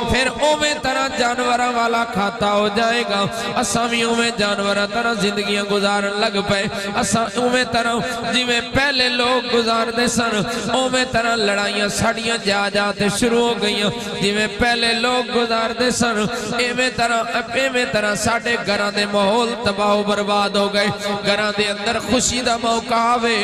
پھر اوے طرح جانوراں والا کھاتا ہو جائے گا اساں بھی اوے جانوراں طرح زندگیاں گزارن لگ پے اساں اوے طرح جی میں پہلے لوگ گزار دے سن اوے طرح لڑائیاں ساڑیاں جا جاتے شروع ہو گئیاں جی میں پہلے لوگ گزار دے سن ایویں طرح ساڑھے گھراں دے ماحول تباہ و برباد ہو گئے گھراں دے اندر خوشی دا موقع آوے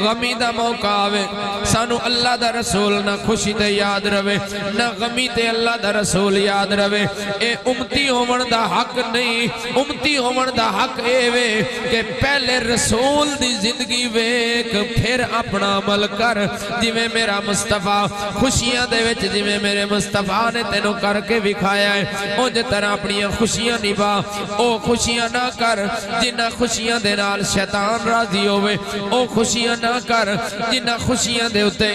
غمی دا موقع آوے سانو اللہ دا رسول نہ خوشی تے یاد روے نہ غمی تے اللہ دا رسول یاد روے اے امتی ہومن دا حق نہیں امتی ہومن دا حق اے وے کہ پہلے رسول دی زندگی ویک پھر اپنا عمل کر جویں میرا مصطفیٰ خوشیاں دے وچ جویں میرے مصطفیٰ نے تینوں کر کے بکھایا ہے اونج طرح اپنی خوشیاں نبھا او خوشیاں نہ کر جنہ خوشیاں دے نال شیطان راضی ہوئے او خوشیاں نہ کر جنہ خوشیاں دے اتے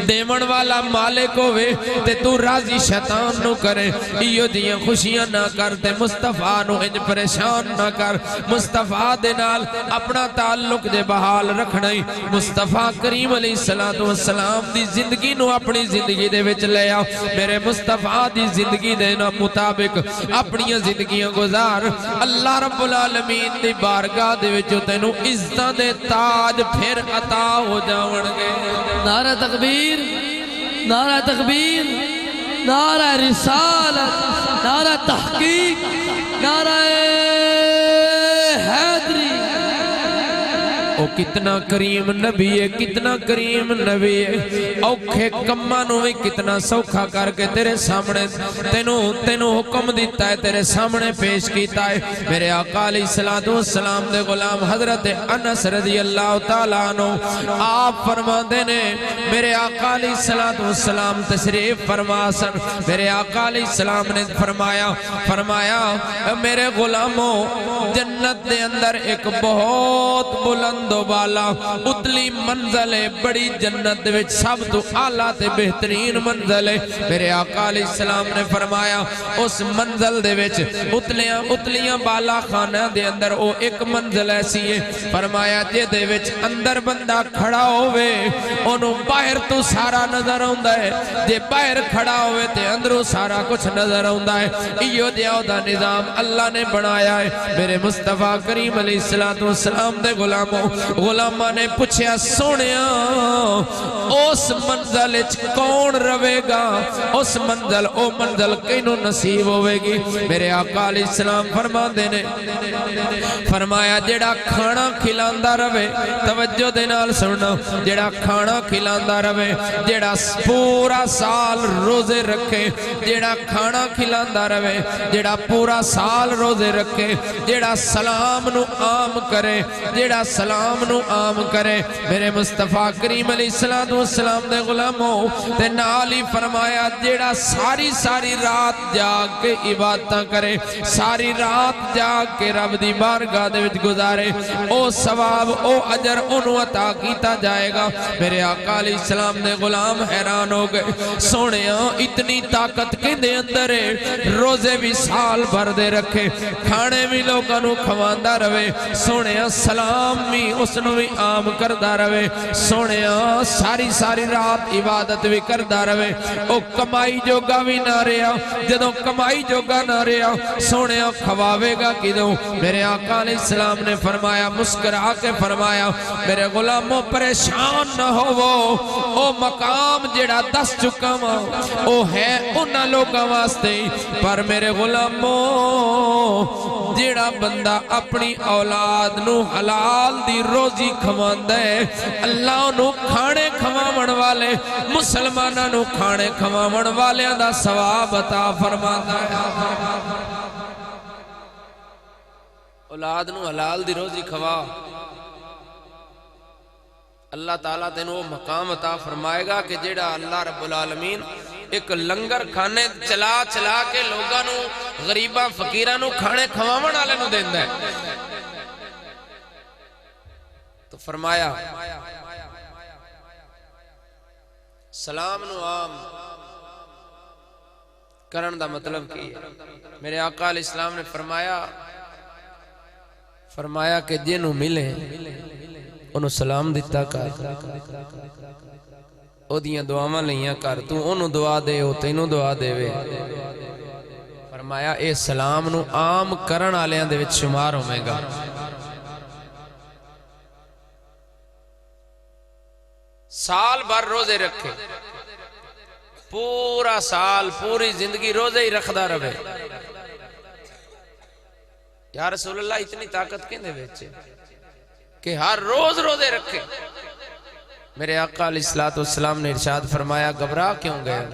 دیمن والا مالک ہوئے تے تو راضی شیطان نو کرے ایو دیاں خوشیاں نہ کر تے مصطفیٰ نو انج پریشان نہ کر مصطفیٰ دے نال اپنا تعلق دے بحال رکھنا ہی مصطفیٰ کریم علیہ السلام دی زندگی نو اپنی زندگی دے وچ لیا میرے مصطفیٰ دی زندگی دے نا مطابق اپنی زندگیاں گزار اللہ رب العالمین دی بارگاہ دے وچ تینوں عزتاں دے تاج پھر عطا ہو جاون گے نعرہ تکبیر نعرہ تکبیر نعرہ رسالت نعرہ تحقیق نعرہ حیدری او کتنا کریم نبی ہے کتنا کریم نبی ہے اوکھے کمانوں میں کتنا سوکھا کر کے تیرے سامنے تینوں حکم دیتا ہے تیرے سامنے پیش کیتا ہے میرے آقا علیہ السلام دے غلام حضرت انس رضی اللہ تعالیٰ عنہ آپ فرما دینے میرے آقا علیہ السلام تشریف فرماسن میرے آقا علیہ السلام نے فرمایا میرے غلاموں جنت دے اندر ایک بہت بلند و بالا اتلی منزل ہے بڑی جنت دے وچ سب تو اعلیٰ تے بہترین منزل ہے میرے آقا علیہ السلام نے فرمایا اس منزل دے وچ اتلیاں بالا خانہ دے اندر او ایک منزل ایسی ہے فرمایا جے دے وچ اندر بندہ کھڑا ہوئے انہوں باہر تو سارا نظر آندا ہے جے باہر کھڑا ہوئے تے اندروں سارا کچھ نظر آندا ہے ایو دیاؤ دا نظام اللہ نے بنایا ہے میرے مصطفیٰ کریم علیہ السلام دے غلامہ نے پوچھیا سونیا اس منزل کون روے گا اس منزل کینوں نصیب ہوئے گی میرے آقا علیہ السلام فرما دینے فرمایا جیڑا کھانا کھلاندہ روے توجہ دے نال سننا جیڑا کھانا کھلاندہ روے جیڑا پورا سال روزے رکھے جیڑا کھانا کھلاندہ روے جیڑا پورا سال روزے رکھے جیڑا سلام نو عام کرے جیڑا سلام نو عام کرے میرے مصطفیٰ کریم علیہ السلام دے غلاموں تے نالی فرمایا جیڑا ساری رات جاگ کے عبادتاں کرے ساری رات جاگ کے رب دی بارگاہ دے وچ گزارے او ثواب او اجر انہوں عطا کیتا جائے گا میرے آقا علیہ السلام دے غلام حیران ہو گئے سونیا اتنی طاقت کے دے اندر ہے روزے بھی سال بھر دے رکھے کھانے بھی لوگاں نو کھواندہ روے سونیا سلام بھی اس نو بھی عام کردہ روے سونیا ساری رات عبادت بھی کردہ روے او کمائی جوگا بھی نہ رہا جدوں کمائی جوگا نہ رہا سونیا کھواوے گا کدوں میرے آقا علیہ السلام نے فرمایا مسکرا کے فرمایا میرے غلاموں پریشان نہ ہو او مقام جڑا دس چکا ماں او ہے انہا لوگا واسطے پر میرے غلاموں جڑا بندہ اپنی اولاد نو حلال دی روزی کھواندہ ہے اللہ نو کھانے کھوامن والے مسلمانہ نو کھانے کھوامن والے دا ثواب عطا فرماتا ہے اولاد نو حلال دی روزی کھوا اللہ تعالیٰ تینوں مقام عطا فرمائے گا کہ جیڑا اللہ رب العالمین ایک لنگر کھانے چلا کے لوگاں نو غریباں فقیراں نو کھانے کھواون والے نو دیندا ہے تو فرمایا سلام نو عام کرن دا مطلب کی ہے میرے آقا علیہ السلام نے فرمایا کہ جنوں ملے انہوں سلام دیتا کر او دیاں دعاواں لئیاں کر تو انہوں دعا دے او تینوں دعا دے وے فرمایا اے سلام نو عام کرن آلیاں دے وچ شمار ہوئے گا سال بھر روزے رکھے پورا سال پوری زندگی روزے ہی رکھدا رہے یا رسول اللہ اتنی طاقت کیندے وچ کہ ہر روز روزے رکھے. میرے آقا علیہ الصلوۃ والسلام نے ارشاد فرمایا گھبرا کیوں گئے؟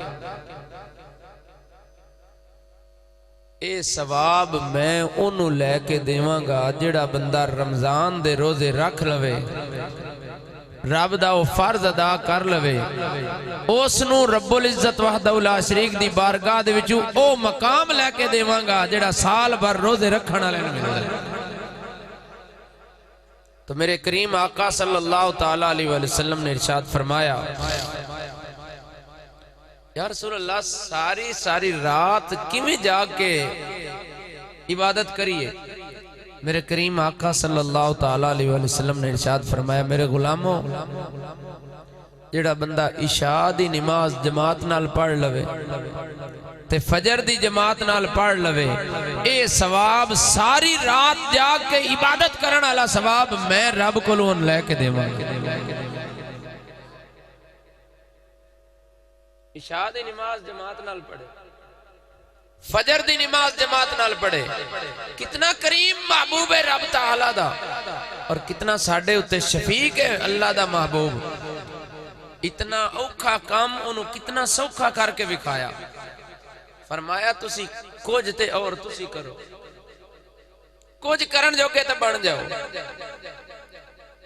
اے ثواب میں انہوں لے کے دیواں گا جڑا بندہ رمضان دے روزے رکھ لوے، رب دا وہ فرض ادا کر لوے، اس نو رب العزت وحدہ لا شریک دی بارگاہ دے وچوں او مقام لے کے دیواں گا جڑا سال بھر روزے رکھن والے نوں ملدا ہے. تو میرے کریم آقا صلی اللہ تعالی علیہ وسلم نے ارشاد فرمایا یا رسول اللہ ساری رات کیویں جاگ کے عبادت کریے؟ میرے کریم آقا صلی اللہ تعالی علیہ وسلم نے ارشاد فرمایا میرے غلاموں، جڑا بندہ عشاء دی نماز جماعت نال پڑھ لوے تے فجر دی جماعت نال پڑھ لوے، اے ثواب ساری رات جاگ کے عبادت کرن والا ثواب میں رب کولوں لے کے دیواں گا. عشاء دی نماز جماعت نال پڑھے، فجر دی نماز جماعت نال پڑھے، کتنا کریم محبوب ہے رب تعالی دا، اور کتنا ساڈے اتے شفیق ہے اللہ دا محبوب. اتنا اوکھا کام انہوں کتنا سوکھا کر کے وکھایا. فرمایا تسی کچھ تے اور تسی کرو، کچھ کرن جو کہ تے بن جاؤ.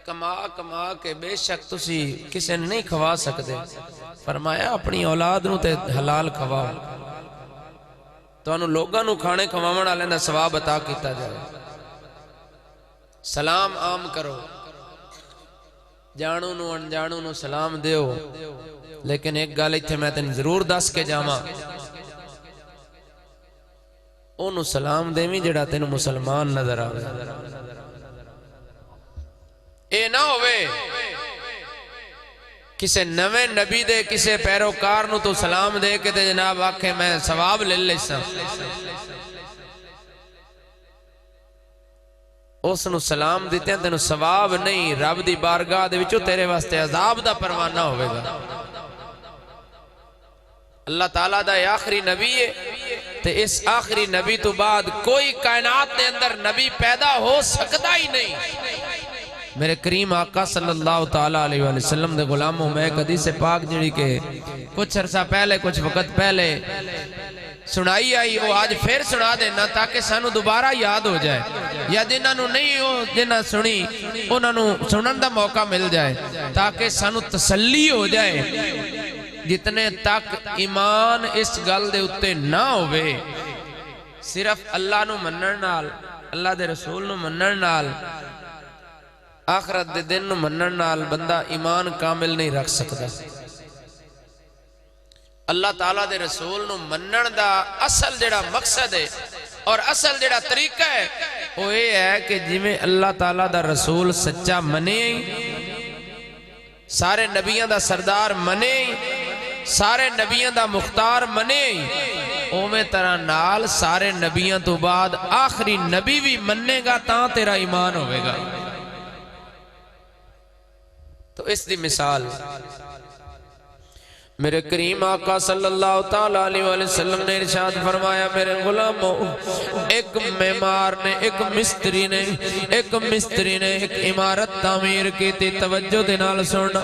کما کے بے شک تسی کسے نہیں کھوا سکتے. فرمایا اپنی اولاد نو تے حلال کھواؤ، تو انہوں لوگاں نو کھانے کھواون والے دا ثواب عطا کیتا جائے. سلام عام کرو، جانو نو انجانو نو سلام دیو. لیکن ایک گل ایتھے میں تین ضرور دس کے جاواں، اونوں سلام دیویں جڑا تینوں مسلمان نظر آوے. اے نہ ہوئے کسے نویں نبی دے کسے پیروکار نو تو سلام دے کے تے جناب آکھے میں ثواب لے لیساں، اس نو سلام دیتے ہیں تینوں ثواب نہیں، رب دی بارگاہ دے وچوں تیرے واسطے عذاب دا پروانہ ہوئے گا. اللہ تعالیٰ دا آخری نبی ہے تے اس آخری نبی تو بعد کوئی کائنات دے اندر نبی پیدا ہو سکتا ہی نہیں. میرے کریم آقا صلی اللہ تعالیٰ علیہ وسلم دے غلاموں میں ایک حدیث پاک جڑی کہ کچھ عرصہ پہلے کچھ وقت پہلے سنائی آئی، وہ آج پھر سنا دینا تاکہ سانو دوبارہ یاد ہو جائے، یا جنہاں نو نہیں ہو جنہاں سنی انہاں نو سنن دا موقع مل جائے تاکہ سانو تسلی ہو جائے. جتنے تک ایمان اس گل دے اتے نہ ہوئے صرف اللہ نو منن نال، اللہ دے رسول نو منن نال، آخرت دے دن نو منن نال بندہ ایمان کامل نہیں رکھ سکتا. اللہ تعالیٰ دے رسول نو منن دا اصل جڑا مقصد ہے اور اصل جڑا طریقہ ہے وہ یہ ہے کہ جویں اللہ تعالیٰ دا رسول سچا منے، سارے نبیوں دا سردار منے، سارے نبیوں دا مختار منے، اومیں طرح نال سارے نبیوں تو بعد آخری نبی بھی مننے گا تاں تیرا ایمان ہوئے گا. تو اس دی مثال میرے کریم آقا صلی اللہ تعالیٰ علیہ وسلم نے ارشاد فرمایا میرے غلاموں، ایک معمار نے ایک مستری نے ایک عمارت تعمیر کی تھی. توجہ دے نال سننا،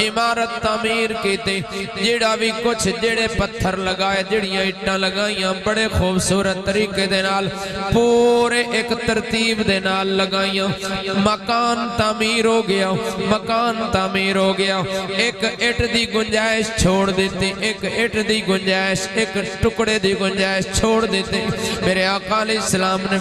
عمارت تعمیر کی تھی، جڑا بھی کچھ جڑے پتھر لگائے جڑیاں اٹھاں لگائیاں بڑے خوبصورت طریقے دے نال پورے ایک ترتیب دے نال لگائیاں. مکان تعمیر ہو گیا، ایک اٹ دی گنجائش چھوڑ دیتے، ایک اٹ دی گنجائش، ایک ٹکڑے دی گنجائش چھوڑ دیتے. میرے آقا علیہ السلام نے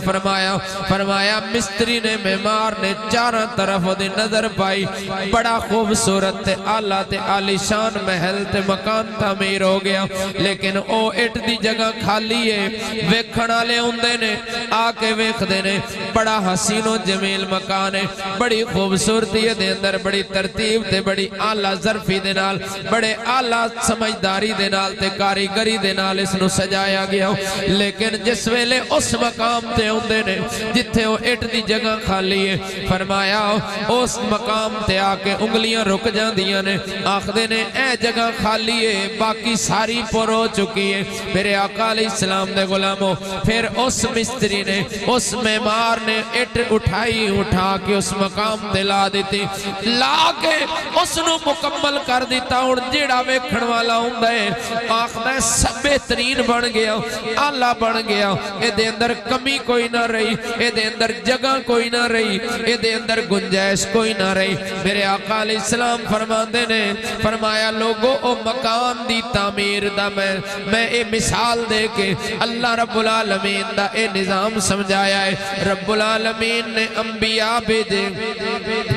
فرمایا مستری نے معمار نے چاروں طرف دی نظر پائی، بڑا خوبصورت تے اعلیٰ تے عالی شان محل تے مکان تعمیر ہو گیا. لیکن او اٹ دی جگہ خالی ہے، ویکھن والے ہوندے نے آ کے ویکھدے نے بڑا حسین و جمیل مکان ہے، بڑی خوبصورتی دے اندر بڑی ترتیب تے بڑی اعلیٰ ظرفی دے نال بڑے اعلیٰ بڑا سمجھداری دے نال تے کاریگری دے نال اس نو سجایا گیا لیکن جس ویلے اس مقام تے ہوندے نے جتھے وہ اٹ دی جگہ خالی ہے فرمایا اس مقام تے آ کے انگلیاں رک جاندیاں نے آخدے نے اے جگہ خالی ہے باقی ساری پر ہو چکی ہے میرے آقا علیہ السلام دے غلاموں پھر اس مستری نے اس معمار نے اٹ اٹھائی اٹھا کے اس مقام تے لا دیتی لا کے اس نو مکمل کر دیتا اور جیڑا ویکھن والا ہوندا ہے آخدا ہے سب بہترین بن گیا آلہ بن گیا اے دے اندر کمی کوئی نہ رہی اے دے اندر جگہ کوئی نہ رہی اے دے اندر گنجائش کوئی نہ رہی میرے آقا علیہ السلام فرماندے نے فرمایا لوگو او مکان دی تعمیر دا میں اے مثال دے کے اللہ رب العالمین دا اے نظام سمجھایا ہے رب العالمین نے انبیاء بھیجے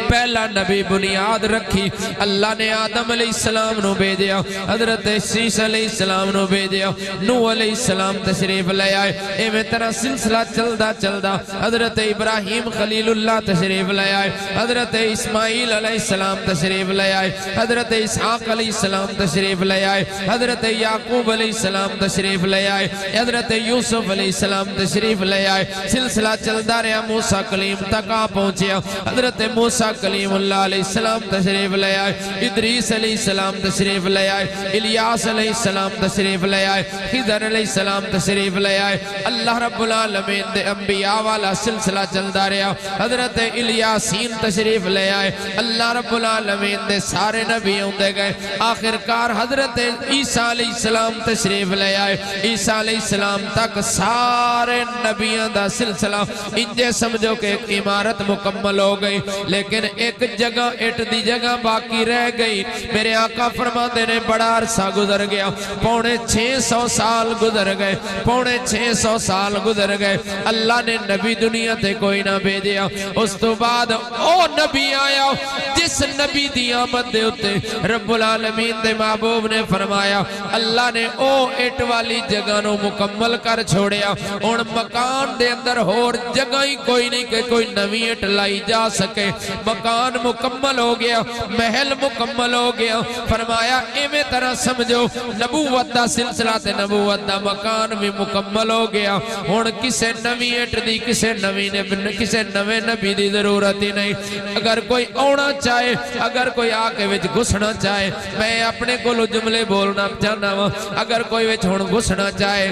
پہلا نبی بنیاد رکھی اللہ نے آدم علیہ السلام نو بھیجیا حضرت عیسیٰ علیہ السلام نو بھیجیا نوح علیہ السلام تشریف لے آئے اے میں ترہ سلسلہ چلدا حضرت ابراہیم خلیل اللہ تشریف لے آئے حضرت اسماعیل علیہ السلام تشریف لے آئے حضرت اسحاق علیہ السلام تشریف لے آئے حضرت یعقوب علیہ السلام تشریف لے آئے حضرت یوسف علیہ السلام تشریف لے آئے سلسلہ چلدا رہا موسیٰ کلیم تک آ پہنچیا حضرت موسیٰ کلیم اللہ علیہ السلام تشریف لے آئے ادریس علیہ السلام تشریف لے آئے الیاس علیہ السلام تشریف لے آئے خضر علیہ السلام تشریف لے آئے اللہ رب العالمین دے انبیاء والا سلسلہ چلدا رہا حضرت الیاسین تشریف لے آئے اللہ رب العالمین دے سارے نبی ہوندے گئے آخرکار حضرت عیسیٰ علیہ السلام تشریف لے آئے عیسیٰ علیہ السلام تک سارے نبیوں دا سلسلہ انجے سمجھو کہ ایک عمارت مکمل ہو گئی لیکن ایک جگہ اٹ دی جگہ باقی رہ گئی میرے آقا فرماتے نے بڑا عرصہ گزر گیا پونے 600 سال گزر گئے پونے 600 سال گزر گئے اللہ نے نبی دنیا تے کوئی نہ بھیجیا اس تو بعد او نبی آیا جس نبی دی آمد دے ہوتے رب العالمین دے محبوب نے فرمایا اللہ نے او اٹ والی جگہ نو مکمل کر چھوڑیا ان مکان دے اندر اور جگہ ہی کوئی نہیں کہ کوئی نوی اٹ لائی جا سکے مکان مکمل ہو گیا محل مکمل ہو گیا فرمایا ایمیں طرح سمجھو نبوت دا سلسلہ تے نبوت دا مکان بھی مکمل ہو گیا ہون کسے نوی اٹ دی کسے نوے نبی دی ضرورت ہی نہیں اگر کوئی اونا چاہے اگر کوئی آکے وچ گھسنا چاہے میں اپنے کولو جملے بولنا چاہنا ہوں اگر کوئی وچ ہون گھسنا چاہے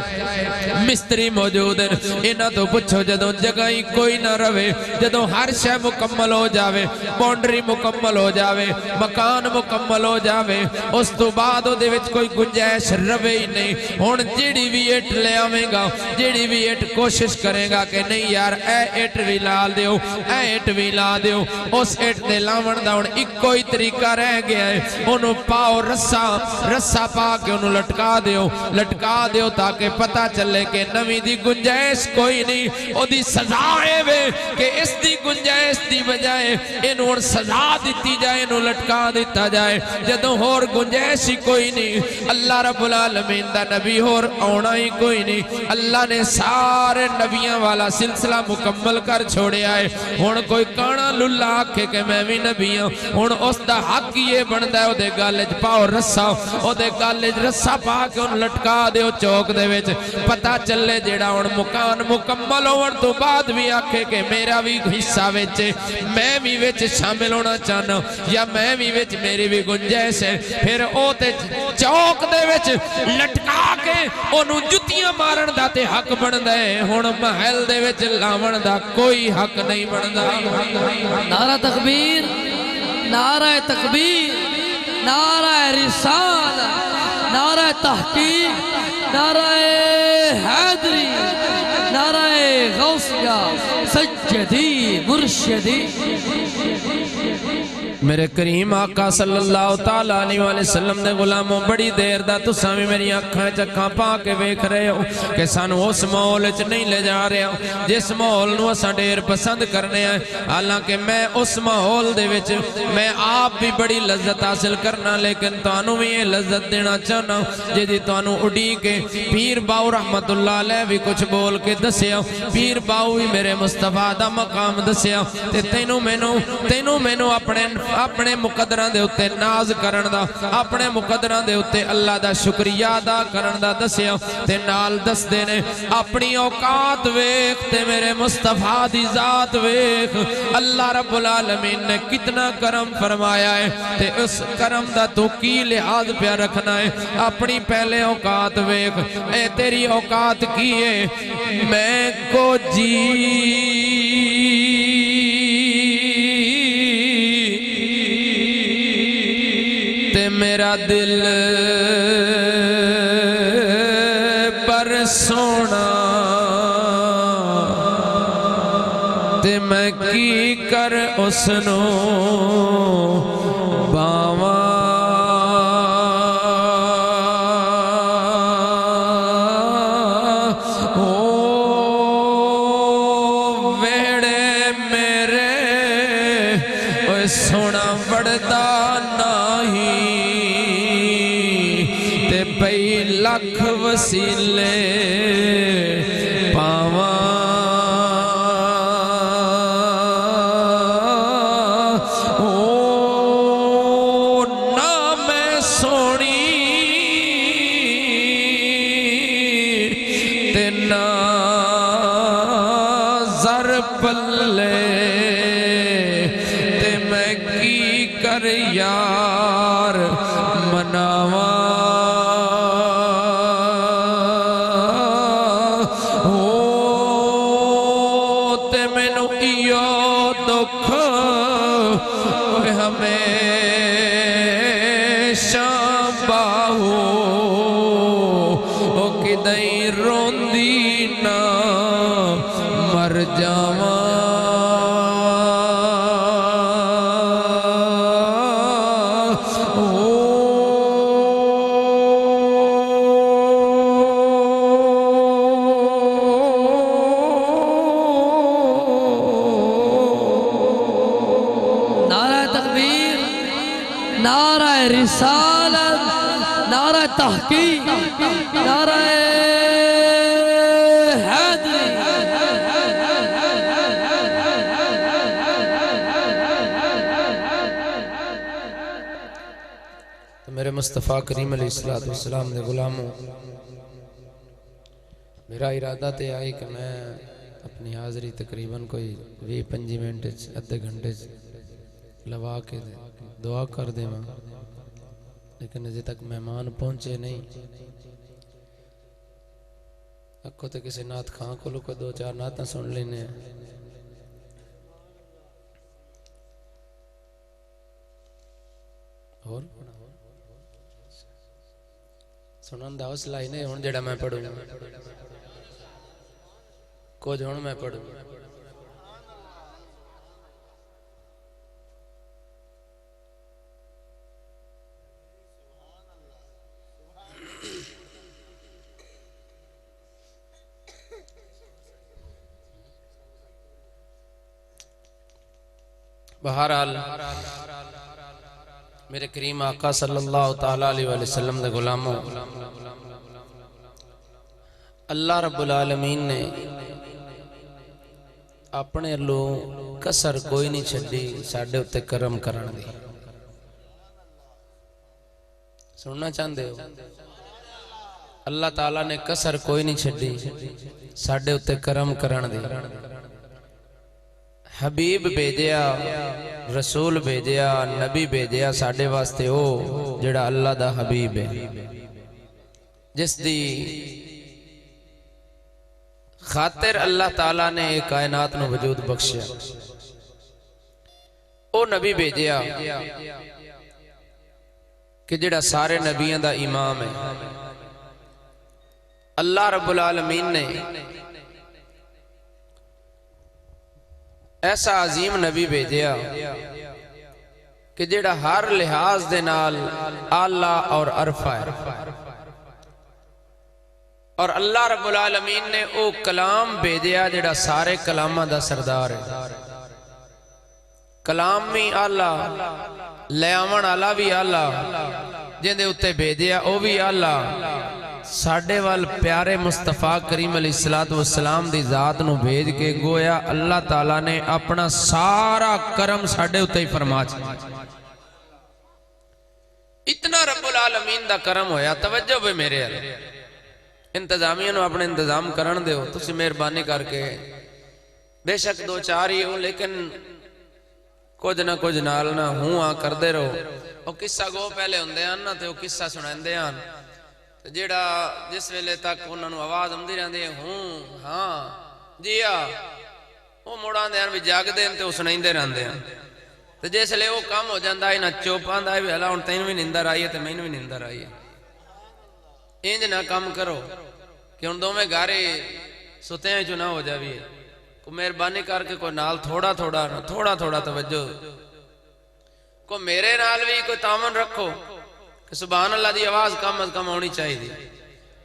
مستری موجود ہیں انہاں تو پچھو جدوں جگہ ہی کوئی نہ روے جدوں ہر شے مکمل ہو جاوے باؤنڈری مکمل ہو جاوے مکان مکمل ہو جاوے اس تو بعد دے وچ کوئی گنجائش روے ہی نہیں ہون جیڑی بھی اٹ لے آویں گا جیڑی بھی اٹ کوشش کرے گا کہ نہیں یار اے اٹ بھی لا دیو اے اٹ بھی لا دیو اس اٹ دے لاون دا ہون ایک کوئی طریقہ رہ گیا ہے انہوں پاؤ رسا پا کے انہوں لٹکا دیو تاکہ پتہ چلے کہ نوی دی گنجائش کوئی نہیں او دی سزا ہے وے کہ اس دی گنجائش دی بجائے انہوں سزا دیتی جائے انہوں لٹکا دیتا جائے جدوں ہور گنجائش ہی کوئی نہیں اللہ رب العالمین دا نبی ہور اونا ہی کوئی نہیں اللہ نے سارے نبیاں والا سلسلہ مکمل کر چھوڑے آئے ہون کوئی کانا للہ آکھے کہ میں بھی نبی ہوں ہون اس دا حق یہ بندہ ہے او دے گالج پاؤ رسا او دے گالج رسا پا کے ان لٹکا دے چوک دے ویچ پتہ چلے جیڑا ہون مکان مکمل ہون تو بعد بھی آکھے کہ میرا بھی حصہ ویچے میں بھی ویچ شامل ہونا چاہنا یا میں بھی ویچ میری بھی گنجائش ہے پھر او تے چوک دے ویچ لٹکا کے انہوں جتیاں مارن دا تے حق بن دے ہون محل دے ویچ لاون دا کوئی حق نہیں بن دا نعرہ تکبیر نعرہ تکبیر نعرہ رسالت نعرہ تحقیق نعرہ حیدری نعرہ غوثیہ سجدی مرشدی میرے کریم آقا صلی اللہ تعالیٰ علیہ وسلم دے غلاموں بڑی دیر دا تو سامی میری آنکھاں چکھاں پا کے بیکھ رہے ہو کہ سانو اس ماحول چ نہیں لے جا رہے ہو جس ماحول نو اساں ڈیر پسند کرنے ہیں حالانکہ میں اس ماحول دے وچ میں آپ بھی بڑی لذت حاصل کرنا لیکن تانوں بھی یہ لذت دینا چاہنا جی تانوں اڑی کے پیر باؤ رحمت اللہ علیہ بھی کچھ بول کے دسیا پیر باؤ بھی میرے مصطفیٰ دا مقام دسیا تے تینوں مینوں اپنے اپنے مقدراں دے اتے ناز کرن دا اپنے مقدراں دے اتے اللہ دا شکریہ ادا کرن دا دسیا تے نال دس دے نے اپنی اوقات ویکھ تے میرے مصطفیٰ دی ذات ویکھ اللہ رب العالمین نے کتنا کرم فرمایا ہے تے اس کرم دا تو کی لحاظ پہ رکھنا ہے اپنی پہلے اوقات ویکھ اے تیری اوقات کی ہے میں کو تے میرا دل پر سونا تے میں کی کر اسنو باواں سونا بڑھتا نہیں تے پئی لکھ وسیلے پاواں نہ میں سونی تے نہ زر پلے کر یار مناواں تے مینوں ایو دکھ ہمیشہ باہو کدیں روندی نہ مر جاواں نعرہ رسالت نعرہ تحقیق نعرہ حیدری تو میرے مصطفیٰ کریم علیہ السلام دے غلاموں میرا ارادہ تے آئی کہ میں اپنی حاضری تقریباً کوئی 20-25 منٹ ادھے گھنٹے لوا کے دعا کر دے ماں لیکن ابھی تک مہمان پہنچے نہیں اکو تے کسی نات خان کو لوگ 2-4 ناتاں سن لینے ہیں اور سنن دا حوصلہ ہی نہیں ہون جڑا میں پڑھوں کچھ ہون میں پڑھوں بہرحال میرے کریم آقا صلی اللہ تعالیٰ علیہ وسلم دے غلاموں اللہ رب العالمین نے اپنے لو کسر کوئی نہیں چھڑی ساڑھے اتے کرم کرن دی سننا چاہندے ہو اللہ تعالیٰ نے کسر کوئی نہیں چھڑی ساڑھے اتے کرم کرن دی حبیب بھیجیا رسول بھیجیا نبی بھیجیا ساڑھے واسطے ہو جڑا اللہ دا حبیب ہے جس دی خاطر اللہ تعالیٰ نے ایک کائنات نو وجود بخشیا او نبی بھیجیا کہ جڑا سارے نبیوں دا امام ہے اللہ رب العالمین نے ایسا عظیم نبی بھیجیا کہ جڑا ہر لحاظ دے نال اعلیٰ اور عرفہ ہے اور اللہ رب العالمین نے او کلام بھیجیا جڑا سارے کلامہ دا سردار ہے کلام بھی اعلیٰ لے آون والا بھی اعلیٰ جن دے اتے بھیجیا او بھی اعلیٰ ساڑھے وال پیارے مصطفیٰ کریم علیہ السلام دی ذات نو بھیج کے گویا اللہ تعالیٰ نے اپنا سارا کرم ساڑھے اتے ہی فرما چاہیے اتنا رب العالمین دا کرم ہویا. توجہ بھی میرے انتظامیہ نو اپنے انتظام کرن دیو. تسی مہربانی کر کے بے شک دو چار ہی ہوں لیکن کچھ نہ کچھ نال نہ ہوں کر دے رہو. وہ قصہ گو پہلے ہوندے ہیں نا تے وہ قصہ سنائندے ہیں جیڑا جس ویلے تک انہوں نے آواز آمدی رہندی ہے ہوں ہاں جی آ وہ مڑاں دے بھی جاگ دے تے وہ سنائندے رہندے ہیں. تو جس لئے وہ کام ہو جاندہ ہے نہ چوپاں دا ہے بھی اللہ تین بھی نندر آئی ہے تے میں بھی نندر آئی ہے. انج نہ کام کرو کہ ان دو میں گارے ستے ہیں جو نہ ہو جاوی ہے. کو مہربانی کر کے کوئی نال تھوڑا تھوڑا توجہ کو میرے نال بھی کوئی تعاون رکھو کہ سبحان اللہ دی آواز کم از کم ہونی چاہیے دی.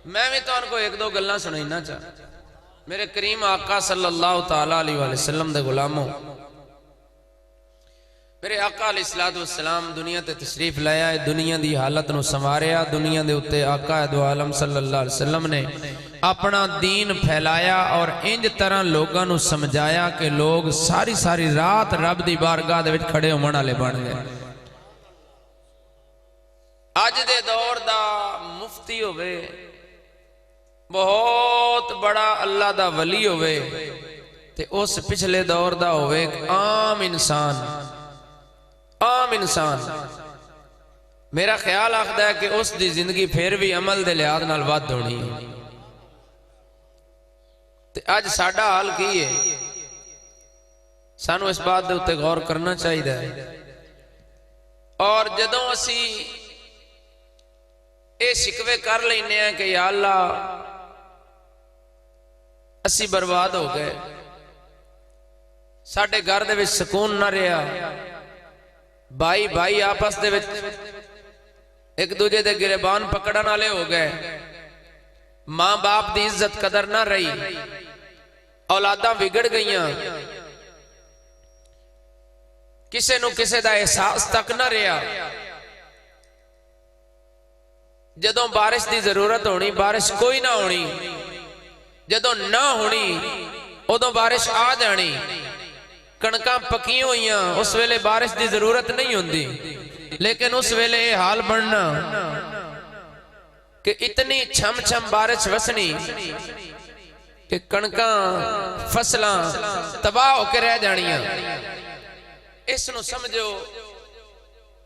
میں بھی تو ان کو ایک دو گلنا سنائینا چاہ. میرے کریم آقا صلی اللہ تعالیٰ علیہ وسلم دے غلاموں میرے آقا علیہ السلام دنیا تے تشریف لایا ہے. دنیا دی حالت نو سنواریا. دنیا دے اتے آقا دو عالم صلی اللہ علیہ وسلم نے اپنا دین پھیلایا اور انج طرح لوگاں نو سمجھایا کہ لوگ ساری رات رب دی بارگاہ دے وچ کھڑے ہون والے بن گئے. آج دے دور دا مفتی ہوئے بہت بڑا اللہ دا ولی ہوئے تے اس پچھلے دور دا ہوئے ایک عام انسان میرا خیال آخدا ہے کہ اس دی زندگی پھر بھی عمل دے لحاظ نال ود ہونی ہے. تے آج ساڈا حال کی ہے سانو اس بات دے اتے غور کرنا چاہیے ہے. اور جدوں اسی اے شکوے کر لینے ہیں کہ یا اللہ اسی برباد ہو گئے ساڈے گھر دے وچ سکون نہ رہیا بھائی آپس دے وچ ایک دوجے دے گریبان پکڑن والے ہو گئے ماں باپ دی عزت قدر نہ رہی اولاداں بگڑ گئیاں کسے نو کسے دا احساس تک نہ رہیا. جدوں بارش دی ضرورت ہونی بارش کوئی نہ ہونی جدوں نہ ہونی ادوں بارش آ جانی. کنکاں پکی ہوئیاں اس ویلے بارش دی ضرورت نہیں ہوندی لیکن اس ویلے یہ حال بننا کہ اتنی چھم بارش وسنی کہ کنکاں فصلاں تباہ ہو کے رہ جانیاں. اس نو سمجھو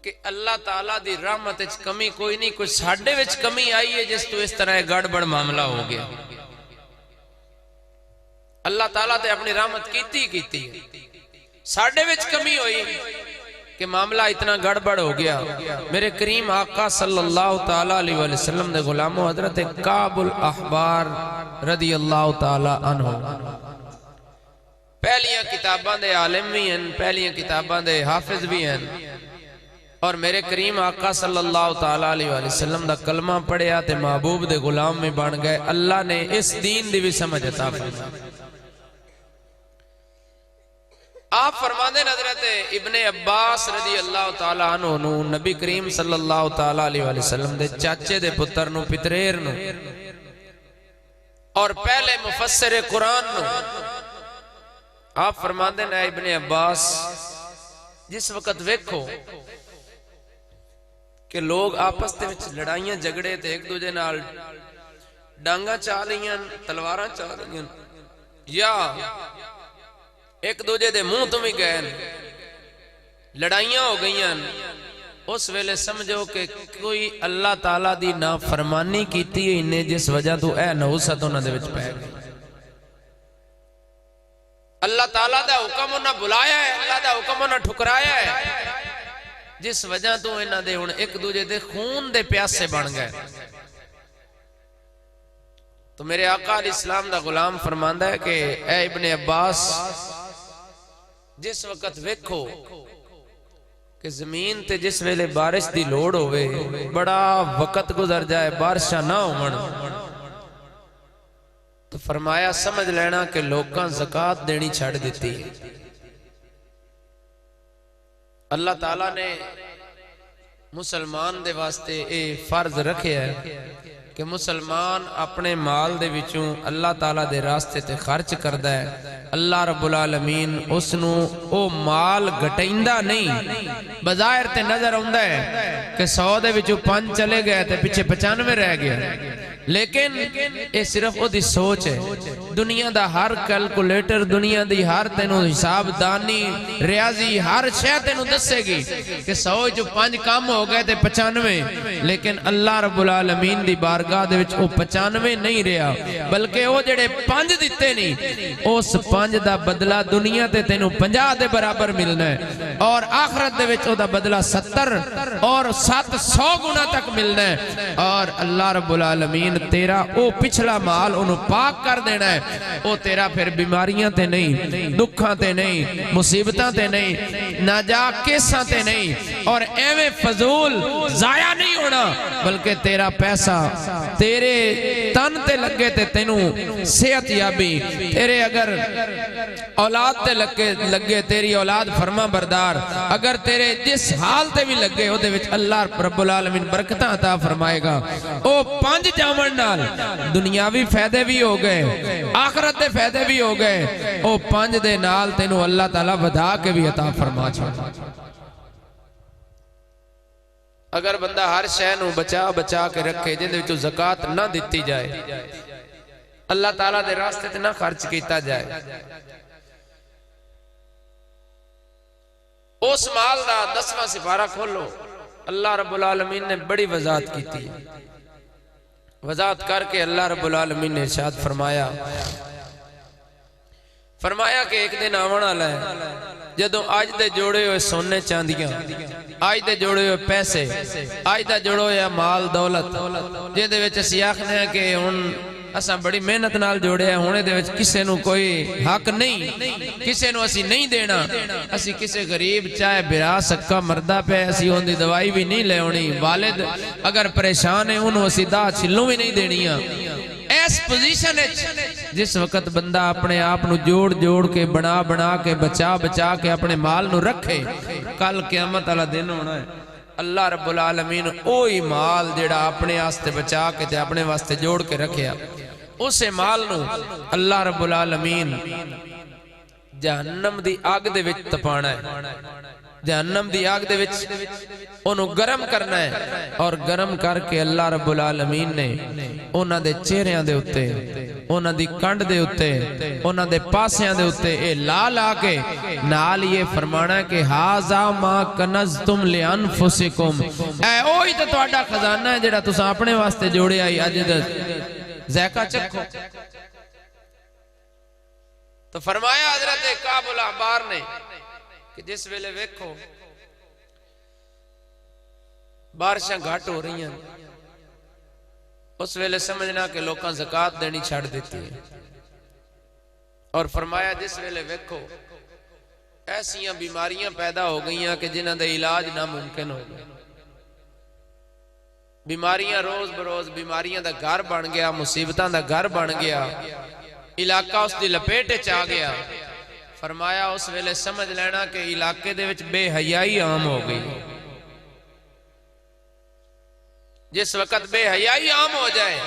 کہ اللہ تعالیٰ دی رحمت وچ کمی کوئی نہیں کوئی ساڈے وچ کمی آئی ہے جس تو اس طرح گڑبڑ معاملہ ہو گیا. اللہ تعالیٰ تے اپنی رحمت کیتی ساڈے وچ کمی ہوئی کہ معاملہ اتنا گڑبڑ ہو گیا. میرے کریم آقا صلی اللہ تعالیٰ علیہ وسلم دے غلاموں حضرت کعب الاحبار رضی اللہ تعالیٰ عنہ پہلیاں کتاباں دے عالم بھی ہیں پہلیاں کتاباں دے حافظ بھی ہیں اور میرے کریم آقا صلی اللہ تعالیٰ علیہ وسلم دا کلمہ پڑھیا تے محبوب دے غلام میں بن گئے. اللہ نے اس دین دی بھی سمجھ عطا فرمائی. آپ فرماندے حضرت ابن عباس رضی اللہ تعالیٰ عنہ نو نبی کریم صلی اللہ تعالیٰ علیہ وسلم دے چاچے دے پتر نو پتریر نو اور پہلے مفسر قرآن نو آپ فرماندے ہیں ابن عباس جس وقت ویکھو کہ لوگ آپس دے وچ لڑائیاں جھگڑے تے ایک دوجے نال ڈانگاں چاہ لیاں تلواراں چاہ لیاں یا ایک دوجے دے منہ تو بھی گئے لڑائیاں ہو گئیاں اس ویلے سمجھو کہ کوئی اللہ تعالیٰ دی نافرمانی کیتی ہے انہیں جس وجہ تو اے نحوست انہاں دے وچ پہ گئی. اللہ تعالیٰ دا حکم انہاں بلایا ہے اللہ دا حکم انہاں ٹھکرایا ہے جس وجہ تو انہاں دے ایک دوجے دے خون دے پیاسے بن گئے. تو میرے آقا علیہ السلام دا غلام فرماندہ ہے کہ اے ابن عباس جس وقت ویکھو کہ زمین تے جس ویلے بارش دی لوڑ ہوئے بڑا وقت گزر جائے بارشاں نہ ہومن تو فرمایا سمجھ لینا کہ لوگاں زکاة دینی چھڑ دیتی ہے. اللہ تعالیٰ نے مسلمان دے واسطے اے فرض رکھے ہے کہ مسلمان اپنے مال دے وچوں اللہ تعالیٰ دے راستے تے خرچ کردہ ہے اللہ رب العالمین اس نو او مال گھٹائندہ نہیں. بظاہر تے نظر آندا ہے کہ 100 دے وچوں 5 چلے گئے تے پیچھے 95 رہ گیا، لیکن یہ صرف وہ دی سوچ ہے. دنیا دا ہر کیلکولیٹر، دنیا دی ہر تینوں حساب دانی، ریاضی، ہر شے تینوں دسے گی کہ 100 جو 5 کام ہو گئے تے 95، لیکن اللہ رب العالمین دی بارگاہ دے وچ او 95 نہیں رہا، بلکہ او جڑے 5 دیتے نہیں، اس 5 دا بدلہ دنیا تے تینوں 50 دے برابر ملنا ہے، اور آخرت دے وچ او دا بدلہ 70 اور 700 گنا تک ملنا ہے. اور اللہ رب العالمین تیرا او پچھلا مال انہوں پاک کر دینا ہے. او تیرا پھر بیماریاں تے نہیں، دکھاں تے نہیں، مصیبتاں تے نہیں، ناجا کیساں تے نہیں، اور ایویں فضول ضائع نہیں ہونا، بلکہ تیرا پیسہ تیرے تن تے لگے تے تینوں صحت یابی، تیرے اگر اولاد تے لگے تیری اولاد فرما بردار، اگر تیرے جس حال تے بھی لگے او دے وچ اللہ رب العالمین برکتاں عطا فرمائے گا. او 5 جامن نال دنیاوی فائدے بھی ہو گئے، آخرت دے فائدے بھی ہو گئے. او 5 دے نال تینوں اللہ تعالیٰ ودا کے بھی عطا فرما چھوڑا. اگر بندہ ہر شے نو بچا کے رکھے، جن دے وچوں زکات نہ دتی جائے، اللہ تعالیٰ دے راستے تے نہ خرچ کیتا جائے، اس مال دا 10واں سپارہ کھولو. اللہ رب العالمین نے بڑی وضاحت کی تھی. وضاحت کر کے اللہ رب العالمین نے ارشاد فرمایا کہ ایک دن آون والا ہے جدوں آج دے جوڑے ہوئے سونے چاندیاں، آج دے جوڑے ہوئے پیسے، آج دا جوڑے ہوئے مال دولت، جے دے وچ اسی آکھنے ہیں کہ ہن اساں بڑی محنت نال جوڑے ہیں، ہونے دے وچ کسے نو کوئی حق نہیں، کسے نو اسی نہیں دینا، اسی کسے غریب چاہے برا سکا مردہ پہ اسی ہون دی دوائی بھی نہیں لے ہونی، والد اگر پریشان ہے انہوں اسی دا چھلوں بھی نہیں دینیاں. ایس پوزیشن ہے جس وقت بندہ اپنے آپ نو جوڑ کے بنا کے بچا کے اپنے مال نو رکھے، کل قیامت والا دن ہونا ہے. اللہ رب العالمین اوہی مال جڑا اپنے واسطے بچا کے تے اپنے واسطے جوڑ کے رکھیا، اسے مال نو اللہ رب العالمین جہنم دی آگ دے وچ تپانا ہے. جہنم دی آگ دے وچ انہوں گرم کرنا ہے، اور گرم کر کے اللہ رب العالمین نے انہاں دے چہریاں دے اتے، انہاں دی کنڈ دے اتے، انہاں دے پاسیاں دے اتے اے لا کے نال یہ فرمانا ہے کہ ہاذا ما کنزتم لانفسکم، اے اوہی تے تہاڈا خزانہ ہے جڑا تساں اپنے واسطے جوڑے آئی، اج ذائقہ چکھو. تو فرمایا حضرت کعب الاحبار نے کہ جس ویلے ویکھو بارشاں گھٹ ہو رہی ہیں، اس ویلے سمجھنا کہ لوکاں زکات دینی چھڑ دیتی ہے. اور فرمایا جس ویلے ویکھو ایسیاں بیماریاں پیدا ہو گئیاں کہ جنہاں دے علاج ناممکن ہو گئے، بیماریاں روز بروز بیماریاں دا گھر بن گیا، مصیبتاں دا گھر بن گیا، علاقہ اس دی لپیٹ وچ آ گیا. فرمایا اس ویلے سمجھ لینا کہ علاقے دے وچ بے حیائی عام ہو گئی. جس وقت بے حیائی عام ہو جائے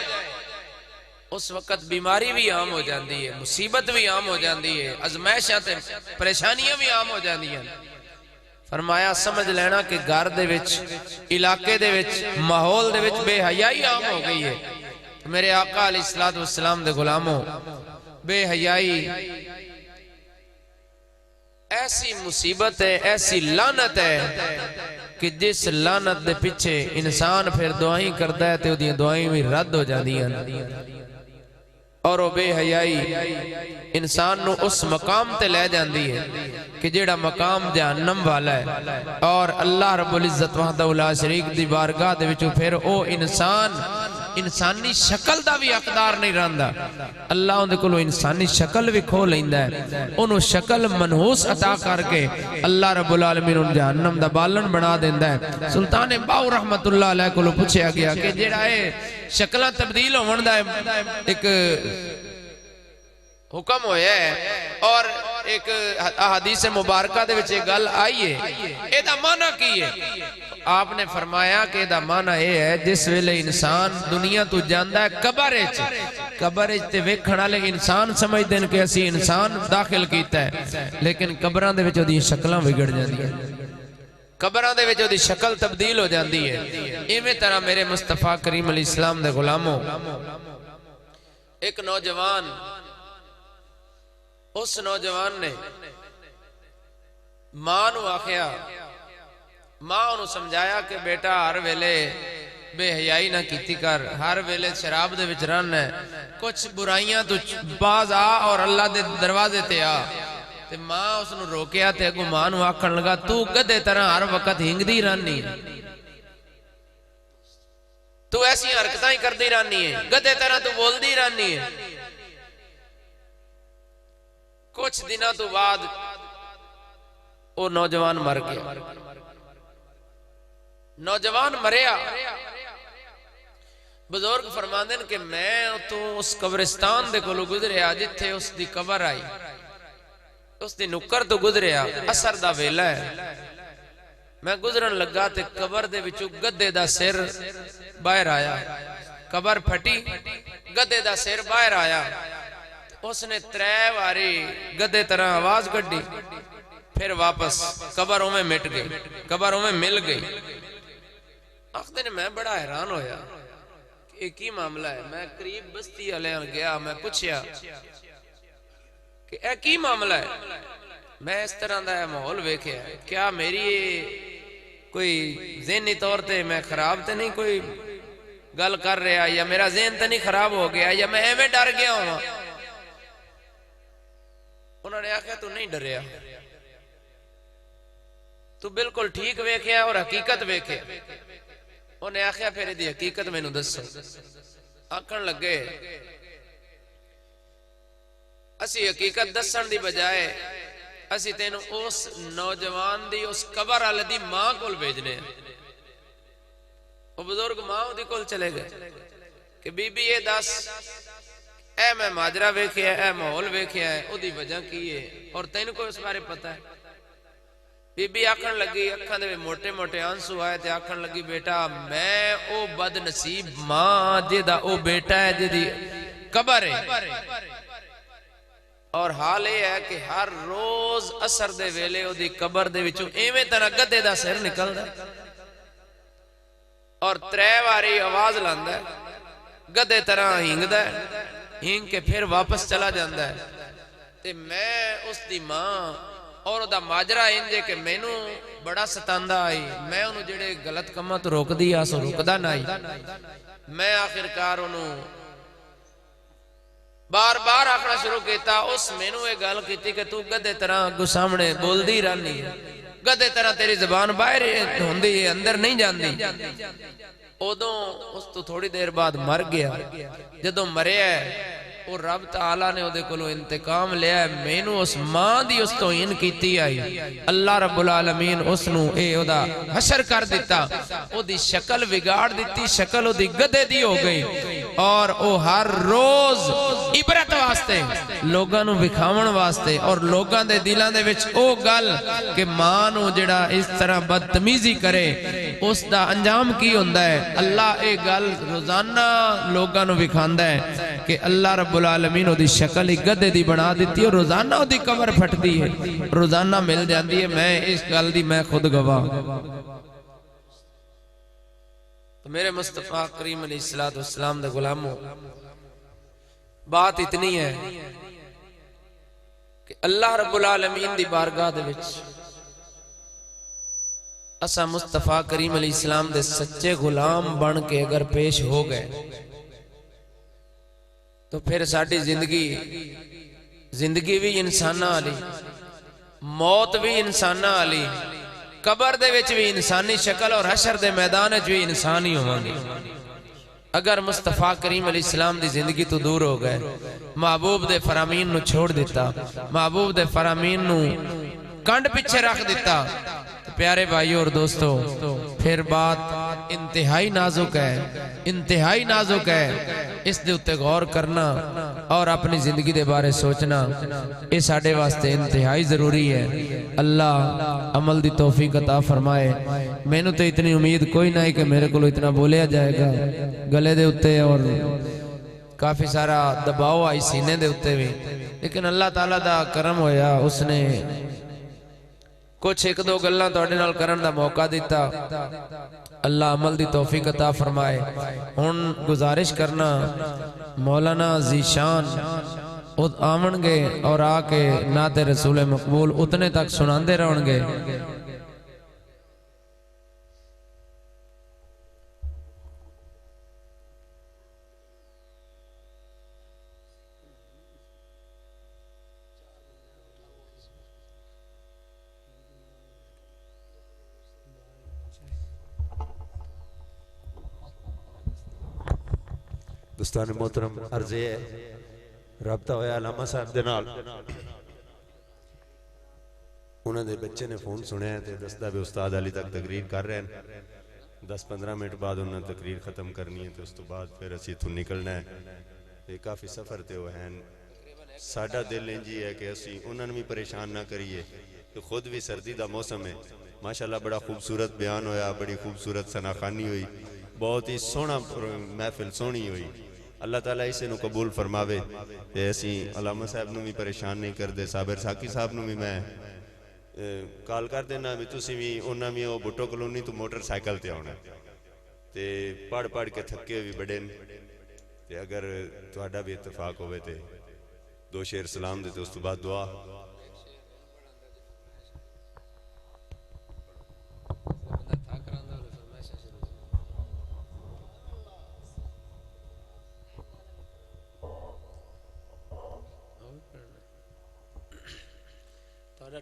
اس وقت بیماری بھی عام ہو جاندی ہے، مصیبت بھی عام ہو جاندی ہے، ازمائشاں تے پریشانیاں بھی عام ہو جاندی ہیں. فرمایا سمجھ لینا کہ گھر دے وچ، علاقے دے وچ، ماحول دے وچ بے حیائی عام ہو گئی ہے. میرے آقا علیہ السلام دے غلاموں، بے حیائی ایسی مصیبت ہے، ایسی لعنت ہے کہ جس لعنت دے پیچھے انسان پھر دعائیں کرتا ہے تو دعائیں بھی رد ہو جاتی ہیں. اور وہ بے حیائی انسان نو اس مقام تے لے جاندی ہے کہ جیڑا مقام جہنم والا ہے. اور اللہ رب العزت وحدہ لا شریک دی بارگاہ دے وچوں پھر او انسانی شکل دا بھی حقدار نہیں رہندا. اللہ اندے کولوں انسانی شکل بھی کھو لیندا ہے، انہوں شکل منحوس عطا کر کے اللہ رب العالمین ان جہنم دا بالن بنا دیندا ہے. سلطان باؤ رحمت اللہ علیہ کولوں پوچھا گیا کہ جیڑا ہے شکلاں تبدیل ہون دا ایک حکم ہویا ہے اور ایک حدیث مبارکہ دے وچ گل آئی ہے، اے دا معنی کی ہے؟ آپ نے فرمایا کہ دا معنی یہ ہے جس ویلے انسان دنیا تو جاندہ ہے قبر تے ویکھن والے انسان سمجھتے ہیں کہ اسی انسان داخل کیتا ہے، لیکن قبراں دے وچ اودی شکلاں بگڑ جاندیاں، قبراں دے وچ اودی شکل تبدیل ہو جاندی ہے۔ ایویں طرح میرے مصطفیٰ کریم علیہ السلام دے غلاموں، ایک نوجوان، اس نوجوان نے ماں نو آخیا، ماں انہوں سمجھایا کہ بیٹا ہر ویلے بے حیائی نہ کیتی کر، ہر ویلے شراب دے وچ رہنا ہے، کچھ برائیاں تو باز آ اور اللہ دے دروازے تے آ۔ تے ماں اس نو روکیا تے اگوں ماں نو آکھن لگا تو گدے طرح ہر وقت ہنگدی رہنی ہے، تو ایسی حرکتاں ہی کردی رہنی ہے، گدے طرح تو بولدی رہنی ہے۔ کچھ دنوں تو بعد وہ نوجوان مر گیا۔ نوجوان مریا، بزرگ فرماندن کہ میں تو اس قبرستان دے کولو گزریا جتھے اس دی قبر آئی، اس دی نکر تو گزریا، اثر دا ویلا ہے، میں گزرن لگا تے قبر دے وچوں گدے دا سر باہر آیا، قبر پھٹی، گدے دا سر باہر آیا، اس نے 3 واری گدے طرح آواز کڈی، پھر واپس قبر میں مٹ گئی، قبر میں مل گئی۔ آخدے نے میں بڑا حیران ہویا کہ ایک ہی معاملہ ہے، میں قریب بستی علیہ گیا، میں پوچھیا کہ ایک ہی معاملہ ہے، میں اس طرح دا ماحول ویکھیا ہے، کیا میری کوئی ذہنی طور تے میں خراب تے نہیں کوئی گل کر رہا، یا میرا ذہن تے نہیں خراب ہو گیا، یا میں ایویں ڈر گیا ہوں؟ انہوں نے آخیا تو نہیں ڈریا، تو بالکل ٹھیک ویکھیا اور حقیقت ویکھیا۔ انہیں آخیا پھر دی حقیقت میں نو دسو۔ آکھن لگے اسی حقیقت دسن دی بجائے اسی تینوں اس نوجوان دی اس قبر والے دی ماں کول بھیجنے ہیں۔ وہ بزرگ ماں دی کول چلے گئے کہ بی بی یہ دس، اے میں ماجرہ ویکھیا ہے، اے ماحول ویکھیا ہے، او دی وجہ کی ہے اور تینوں کو اس بارے پتہ ہے؟ بی بی آکھن لگی، اکھاں دے موٹے موٹے آنسو آئے تے آکھن لگی بیٹا میں او بد نصیب ماں جیدہ او بیٹا ہے جیدی قبر ہے، اور حال یہ ہے کہ ہر روز اثر دے ویلے او دی قبر دے وچوں ایویں طرح گدے دا سر نکل دا اور 3 واری آواز لاندا ہے، گدے طرح ہنگ دا ہے، ہنگ کے پھر واپس چلا جاندا ہے۔ تے میں اس دی ماں اور دا ماجرہ انجے کہ مینوں بڑا ستاندہ آئی، میں انہوں جڑے غلط کمہ تو روک دیا سو روکدہ نہ آئی، میں آخرکار انہوں بار بار آخنا شروع کیتا، اس مینوں ایک گل کیتی کہ تو گدے طرح کو سامنے بول دی رہنی ہے، گدے طرح تیری زبان باہر ہوندی ہے، اندر نہیں جاندی۔ ادوں اس تو تھوڑی دیر بعد مر گیا، جدوں مریا ہے اور رب تعالیٰ نے دے کولو انتقام لیا ہے، مینوں اس ماں دی اس تو ان کیتی آئی، اللہ رب العالمین اس نو اے او دا حشر کر دیتا، او دی شکل بگاڑ دیتی، شکل او دی گدے دی ہو گئی، اور او ہر روز عبرت واسطے لوگاں نو بکھاون واسطے اور لوگاں دے دلاں دے وچ او گل کہ ماں نو جڑا اس طرح بدتمیزی کرے اس دا انجام کی ہوندا ہے، اللہ اے گل روزانہ لوگاں نو بکھاندا ہے کہ اللہ رب العالمین او دی شکل ہی گدے دی بنا دیتی ہے، روزانہ او دی قبر پھٹ دی ہے، روزانہ مل جاندی ہے، میں اس گل دی میں خود گواہ۔ تو میرے مصطفیٰ کریم علیہ السلام دے غلاموں، بات اتنی ہے کہ اللہ رب العالمین دی بارگاہ دے وچ اسا مصطفیٰ کریم علیہ السلام دے سچے غلام بن کے اگر پیش ہو گئے تو پھر ساڑھی زندگی بھی انسانہ آلی، موت بھی انسانہ آلی، قبر دے وچ بھی انسانی شکل اور حشر دے میدان وچ بھی انسانی ہوانگی۔ اگر مصطفیٰ کریم علیہ السلام دی زندگی تو دور ہو گئے، محبوب دے فرامین نو چھوڑ دیتا، محبوب دے فرامین نو کنڈ پیچھے رکھ دیتا، پیارے بھائیو اور دوستو، پھر بات انتہائی نازک ہے، انتہائی نازک ہے، اس دے اتے غور کرنا اور اپنی زندگی دے بارے سوچنا یہ ساڑھے واسطے انتہائی ضروری ہے۔ اللہ عمل دی توفیق عطا فرمائے۔ میں نے تو اتنی امید کوئی نہ ہی کہ میرے کو اتنا بولیا جائے گا گلے دے اتے، اور کافی سارا دباؤ آئی سینے دے اتے بھی، لیکن اللہ تعالیٰ دا کرم ہویا، اس نے کچھ ایک دو گلہ توڑے نال کرن دا موقع دیتا۔ اللہ عمل دی توفیق عطا فرمائے۔ ان گزارش کرنا مولانا ذیشان آمن گے اور آکے نعت رسول مقبول اتنے تک سناندے رہن گے۔ دوستان محترم، عرض ہے رابطہ ہویا علامہ صاحب دے نال، انہوں نے بچے نے فون سنے ہیں تے دستا بھی استاد علی تک تقریر کر رہے ہیں، 10-15 منٹ بعد انہوں نے تقریر ختم کرنی ہے، تو اس تو بعد پھر اسی تو نکلنا ہے۔ یہ کافی سفر تے ہوئے ہیں، ساڑھا دل انجی ہے کہ اسی انہوں نے بھی پریشان نہ کریے کہ خود بھی سردی دا موسم ہے۔ ماشاءاللہ بڑا خوبصورت بیان ہویا، بڑی خوبصورت ثناخانی ہوئی، بہت ہی سونا محفل سونی ہوئی۔ اللہ تعالیٰ اسے نو قبول فرماوے۔ ایسی علامہ صاحب نو بھی پریشان نہیں کر دے، صابر ساکی صاحب نو بھی میں کال کر دینا بھی تسی بھی انہاں بھی وہ بھٹو کلونی تو موٹر سائیکل تے آنا تے پڑھ پڑھ کے تھکے بھی بڑے تے اگر تہاڈا بھی اتفاق ہوئے تے دو شعر سلام دے تے اس تو بعد دعا۔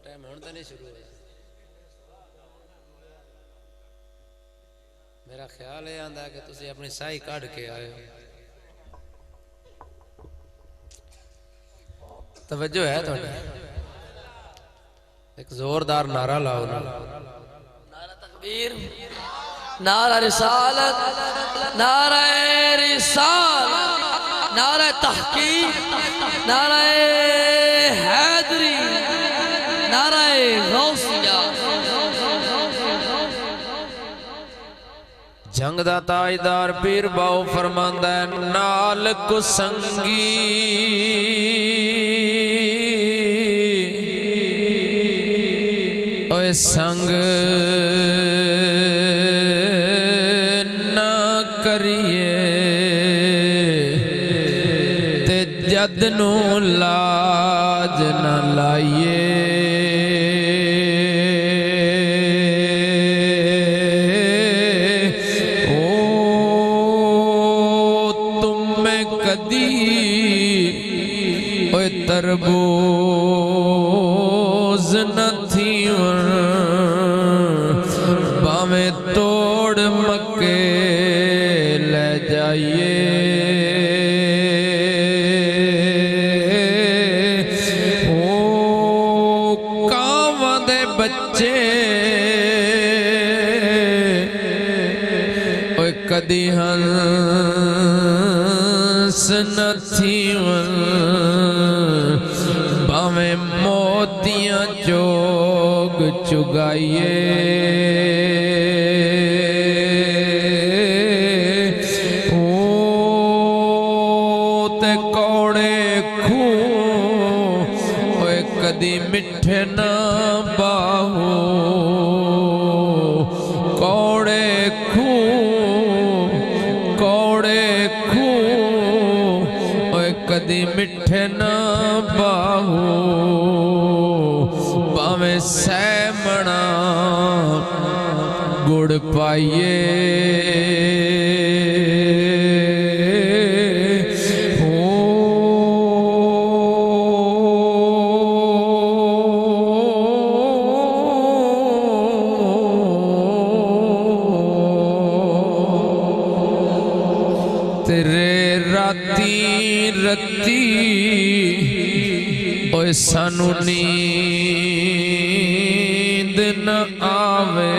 ٹائم ہونے تو نہیں شروع ہوا، میرا خیال ہے آندہ کہ تسی اپنی سائی کاڑھ کے آئے ہو۔ توجہ ہے تو ایک زوردار نعرہ لاؤ نا، نعرہ تکبیر، نعرہ رسالت، نعرہ رسالت، نعرہ تحقیق، نعرہ حیدری، نعرہ غوثیہ۔ جنگ دا تاجدار پیر باؤ فرماندہ ہے نال کو سنگی اوے سنگ نہ کریے تے جد نو لاج نہ لائیے۔ تربوز نہ تھیون باویں توڑ مکے لے جائیے۔ کاواں دے بچے اوے کدی ہنس نہ تھیون باویں موتیاں چوگ چگائیے۔ تے کوڑے کھوں اوے کدی مٹھے نہ باہو، کوڑے کھوں کوڑے کھوں اوے کدی مٹھے نہ باہو باویں سیمنا گڑ پائیے۔ تیرے راتی رتی اوے سانو نیند نہ آوے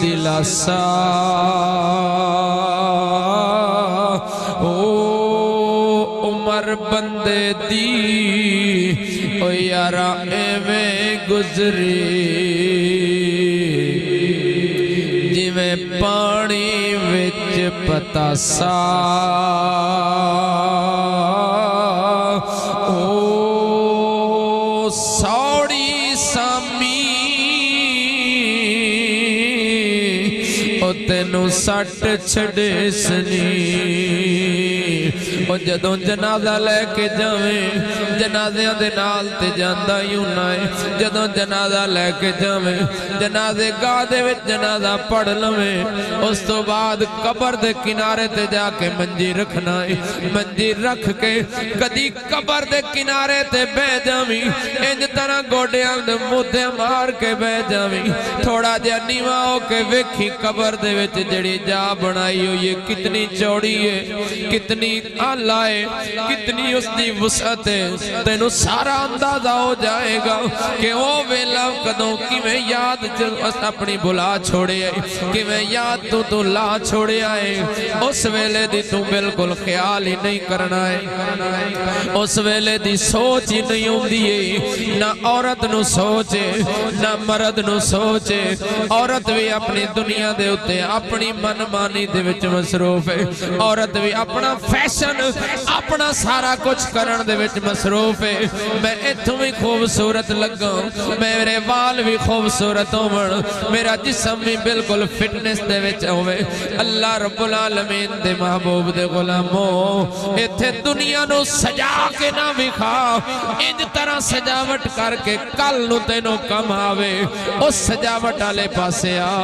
دلاسا او عمر بندے دی او یارا ایویں گزری جویں پانی وچ پتاسا او سوڑی سامی او تینوں سٹ چھڑے سنی او جدوں جنازہ لے کے جاویں جنازیاں دے نال تے جاندا ہی ہونا ہے جدوں جنازہ لے کے جاویں جنازے گاہ دے وچ جنازہ پڑھ لویں اس تو بعد قبر دے کنارے تے جا کے منجی رکھنا ہے منجی رکھ کے کدی قبر دے کنارے تے بہ جاویں انج طرح گوڈیاں دے مودے مار کے بہ جاویں تھوڑا جہا نیواں ہو کے ویکھی قبر دے وچ جڑی جا بنائی ہوئی ہے کتنی چوڑی ہے کتنی آلہ ہے کتنی اس دی وسعت ہے تینوں سارا اندازہ ہو جائے گا کہ وہ ویلا کدوں کیویں یاد اپنی بلا چھوڑے آئے کیویں یاد تو لا چھوڑے آئے اس ویلے دی تو بالکل خیال ہی نہیں کرنا ہے اس ویلے دی سوچ ہی نہیں ہوندی ہے نہ عورت نو سوچے نہ مرد نو سوچے عورت بھی اپنی دنیا دے ہوتے اپنی من مانی دے وچ مصروف ہے عورت بھی اپنا فیشن اپنا سارا کچھ کرن دے وچ مصروف ہے میں اتھوں بھی خوبصورت لگا میرے وال بھی خوبصورت ہون میرا جسم بھی بالکل فٹنس دے وچ ہوئے اللہ رب العالمین دے محبوب دے غلاموں ایتھے دنیا نو سجا کے نہ بکھا انج طرح سجاوٹ کر کے کل نو تینوں کم آوے اس سجاوٹ آلے پاسے آ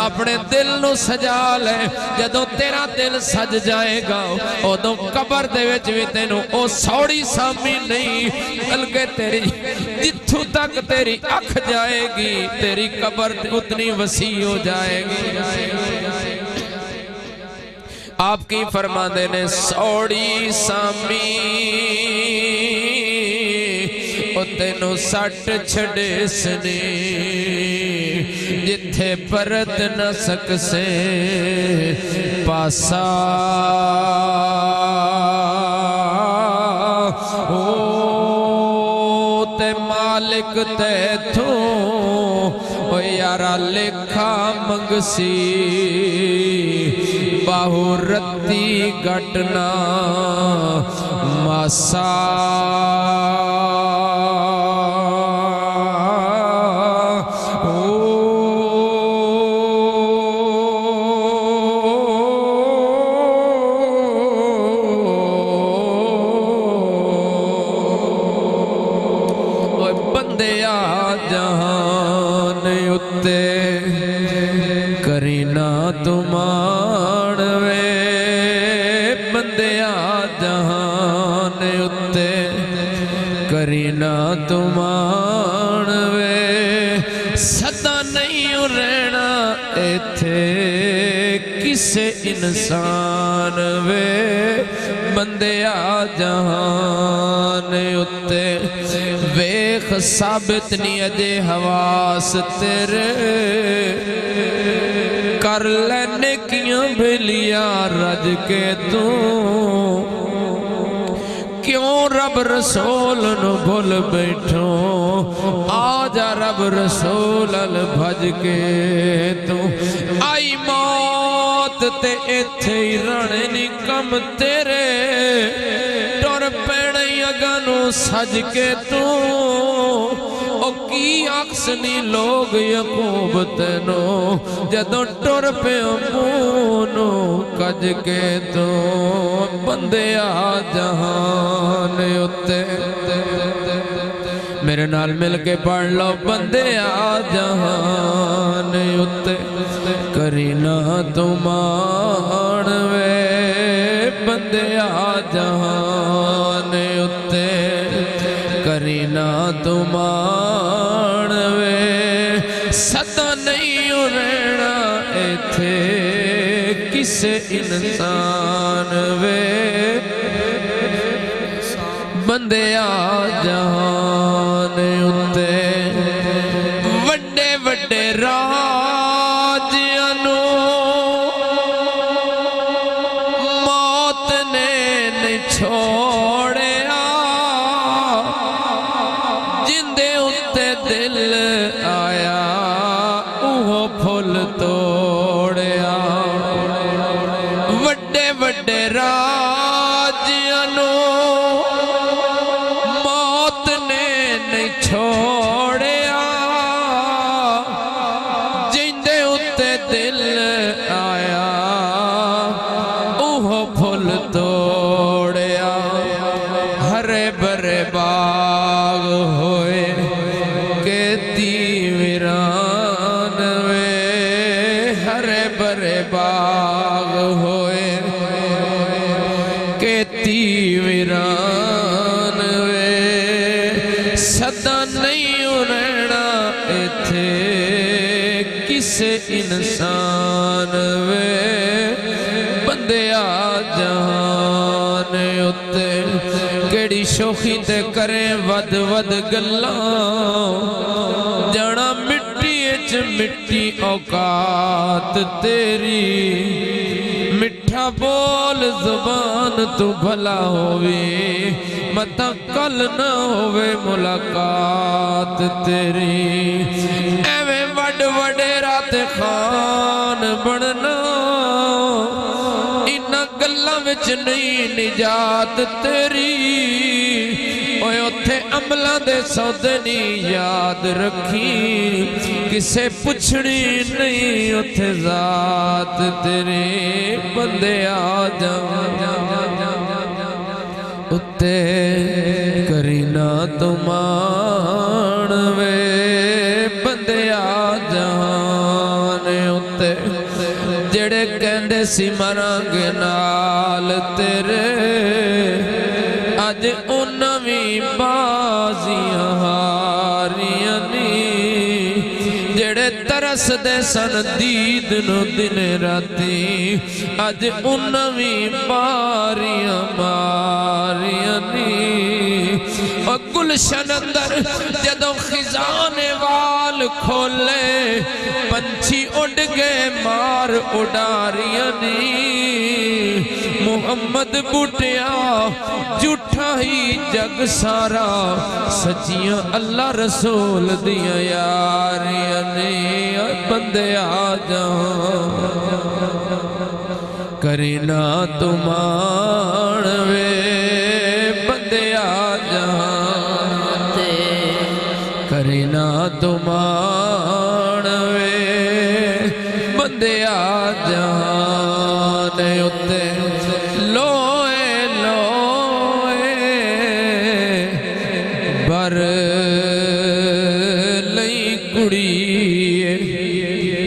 اپنے دل نو سجا لے جدوں تیرا دل سج جائے گا ادوں قبر دے وچ وی تینوں او سوڑی سامی نہیں بلکہ تیری جتھوں تک تیری اکھ جائے گی تیری قبر اتنی وسیع ہو جائے گی آپ کی فرماندے نے سوڑی سامی او تینوں سٹ چھڑے سنے جتھے پرت نہ سکسے پاسا او تے مالک تے تھوں او یارا لکھا منگسی باہو رتی گٹنا ماسا جہان اتے کرینا تمان وے بندیا جہان اتے کرینا تمان وے سدا نہیں رہنا ایتھے کسے انسان وے بندیا جہان اتے ویخ ثابت نہیں اجے حواس تیرے کر لینے کیوں بھلیا رج کے تو کیوں رب رسول نو بھول بیٹھو آجا رب رسول بھج کے تو آئی موت تے ایتھے ہی رنے نکم تیرے ٹور پیڑے اگانو سج کے تو او کی اکسنی لوگ یقوب تینو جدوں ٹور پہ امونو کج کے تو بندے آ جہان اتے میرے نال مل کے پڑھ لو بندے آ جہان اتے کرینا تمان وے بندے آ جہان اتے کرینا تمان وے سدا نہیں رہنا ایتھے کسے انسان وے بندے آ جہان اتے وڈے وڈے راج نہیں چھوڑیا جندے اتے دل آیا وہ پھل توڑیا وڈے وڈے راجیاں موت نے نہیں چھوڑیا جندے اتے دل آیا وہ پھل توڑیا ہرے برے باغ ہوئے کہتی ویران وے ہرے برے باغ ہوئے کہتی ویران وے صدا نہیں رہنا ایتھے کسے انسان وے بندے آ جہان اتے کیڑی شوخی تے کریں ود ود گلاں جانا مٹی اچ مٹی اوقات تیری مٹھا بول زبان تو بھلا ہوئے متا کل نہ ہوئے ملاقات تیری ایویں وڈ وڈے رات خان بننا انہ گلہ وچ نہیں نجات تیری اوے اتھے عملہ دے سودے نہیں یاد رکھی کسے پچھڑی نہیں اتھے ذات تیری بندے آ اتے کرینا تمان وے بندے آ جہان اتے جڑے کہندے سی مرانگے نال تیرے اج انویں بازیاں ہاریاں نی جڑے ترس دے سن دید نو دن راتی اج انویں باریاں ماریاں نی اور گلشن اندر جدوں خزان وال کھولے پنچھی اڑ گئے مار اڑاریاں نی محمد بوٹیا جھوٹا ہی جگ سارا سچیاں اللہ رسول دیاں یاریاں نی بندے آ جان کرینا تمان وے بندے آ جان کرینا تمان وے بندے آ جان اتے لوئے لوئے بر لئی کڑیے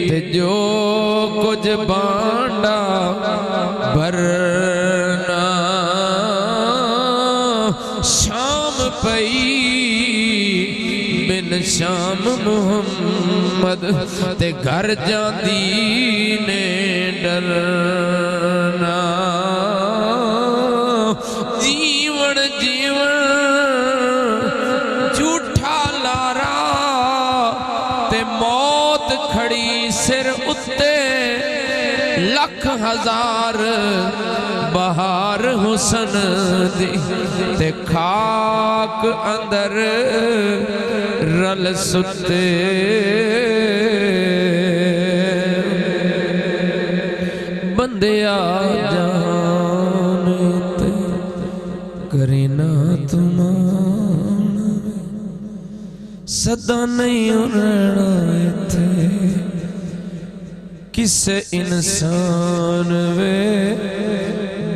تے جو کچھ بانڈا بھرنا شام پئی بن شام محمد تے گھر جاندی نے ڈرنا جیون جیون جھوٹا لارا تے موت کھڑی سر اتے لکھ ہزار بہار حسن دی تے خاک اندر رل ستے بندے آ جان تے کرینا تمان صدا نہیں رہنا ایتھے کسے انسان وے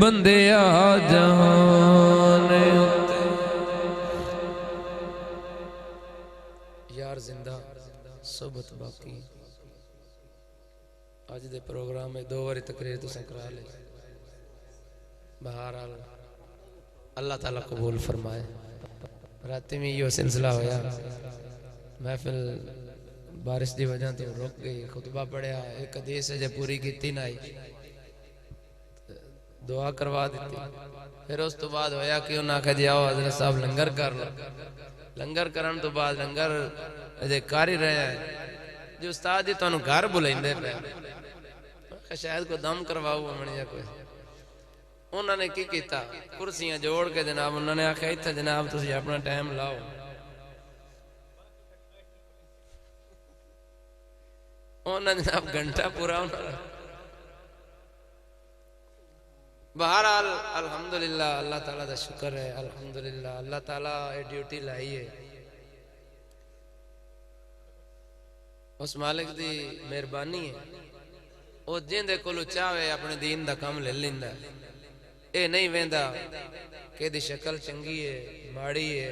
بندے آ جان یار زندہ صحبت باقی آج دے پروگرام میں دو واری تقریر تو سکرا لے بہرحال اللہ تعالیٰ قبول فرمائے راتی میں یہ سلسلہ ہویا محفل بارش دی وجہ تو رک گئی خطبہ پڑھیا ایک حدیث ہے جو پوری کیتی نہ آئی دعا کروا دیتی پھر اس تو بعد ہویا کہ انہاں کہا جی آؤ حضرت صاحب لنگر کر لو لنگر کرن تو بعد لنگر کر ہی رہے ہیں جو استاد جی تو انہوں گھر بلائیں دے پہ شاید کو دم کرواؤ منیا کوئی انہوں نے کی کیتا کرسیاں جوڑ کے جناب انہوں نے آخیا اتھا جناب تسی اپنا ٹائم لاؤ انہوں نے جناب گھنٹہ پورا انہوں نے بہرحال الحمدللہ اللہ تعالیٰ دا شکر ہے الحمدللہ اللہ تعالیٰ یہ ڈیوٹی لائی ہے اس مالک دی مہربانی ہے وہ جن دے کولو چاہے اپنے دین دا کام لے لیندا اے نہیں ویندا کہ دی شکل چنگی ہے ماڑی ہے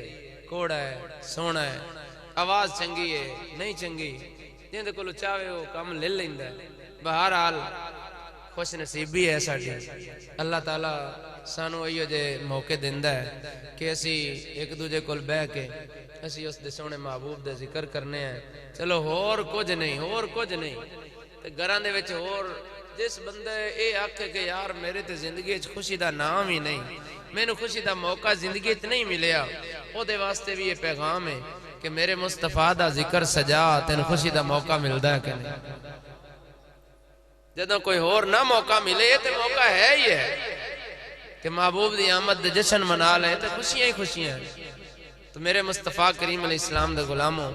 کوڑا ہے سونا ہے آواز چنگی ہے نہیں چنگی جن دے کولو چاہے وہ کام لے لیندا بہرحال خوش نصیبی ہے ساڈی اللہ تعالیٰ سانو ایو جے موقع دیندا ہے کہ اسی ایک دوجے کول بہ کے اسی اس دے سونے محبوب دے ذکر کرنے ہیں چلو ہور کچھ نہیں تے گھراں دے وچ ہور جس بندے اے آکھے کہ یار میرے تے زندگی وچ خوشی دا نام ہی نہیں مینوں خوشی دا موقع زندگی وچ نہیں ملیا او دے واسطے بھی یہ پیغام ہے کہ میرے مصطفیٰ دا ذکر سجا تینوں خوشی دا موقع ملدا ہے کہ نہیں جدوں کوئی اور نہ موقع ملے تے موقع ہے ہی ہے کہ محبوب دی آمد دے جشن منا لے تے خوشیاں ہی خوشیاں ہیں تو میرے مصطفیٰ کریم علیہ السلام دے غلاموں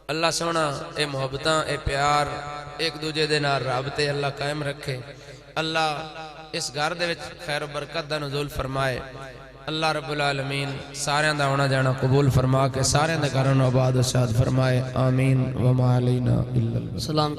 اللہ سونا اے محبتاں اے پیار ایک دوجے دے نال رابطے اللہ قائم رکھے اللہ اس گھر دے وچ خیر و برکت دا نزول فرمائے اللہ رب العالمین ساریاں دا ہونا جانا قبول فرما کے ساریاں دے گھراں نوں آباد و شاد فرمائے آمین وما علینا الا اللہ سلام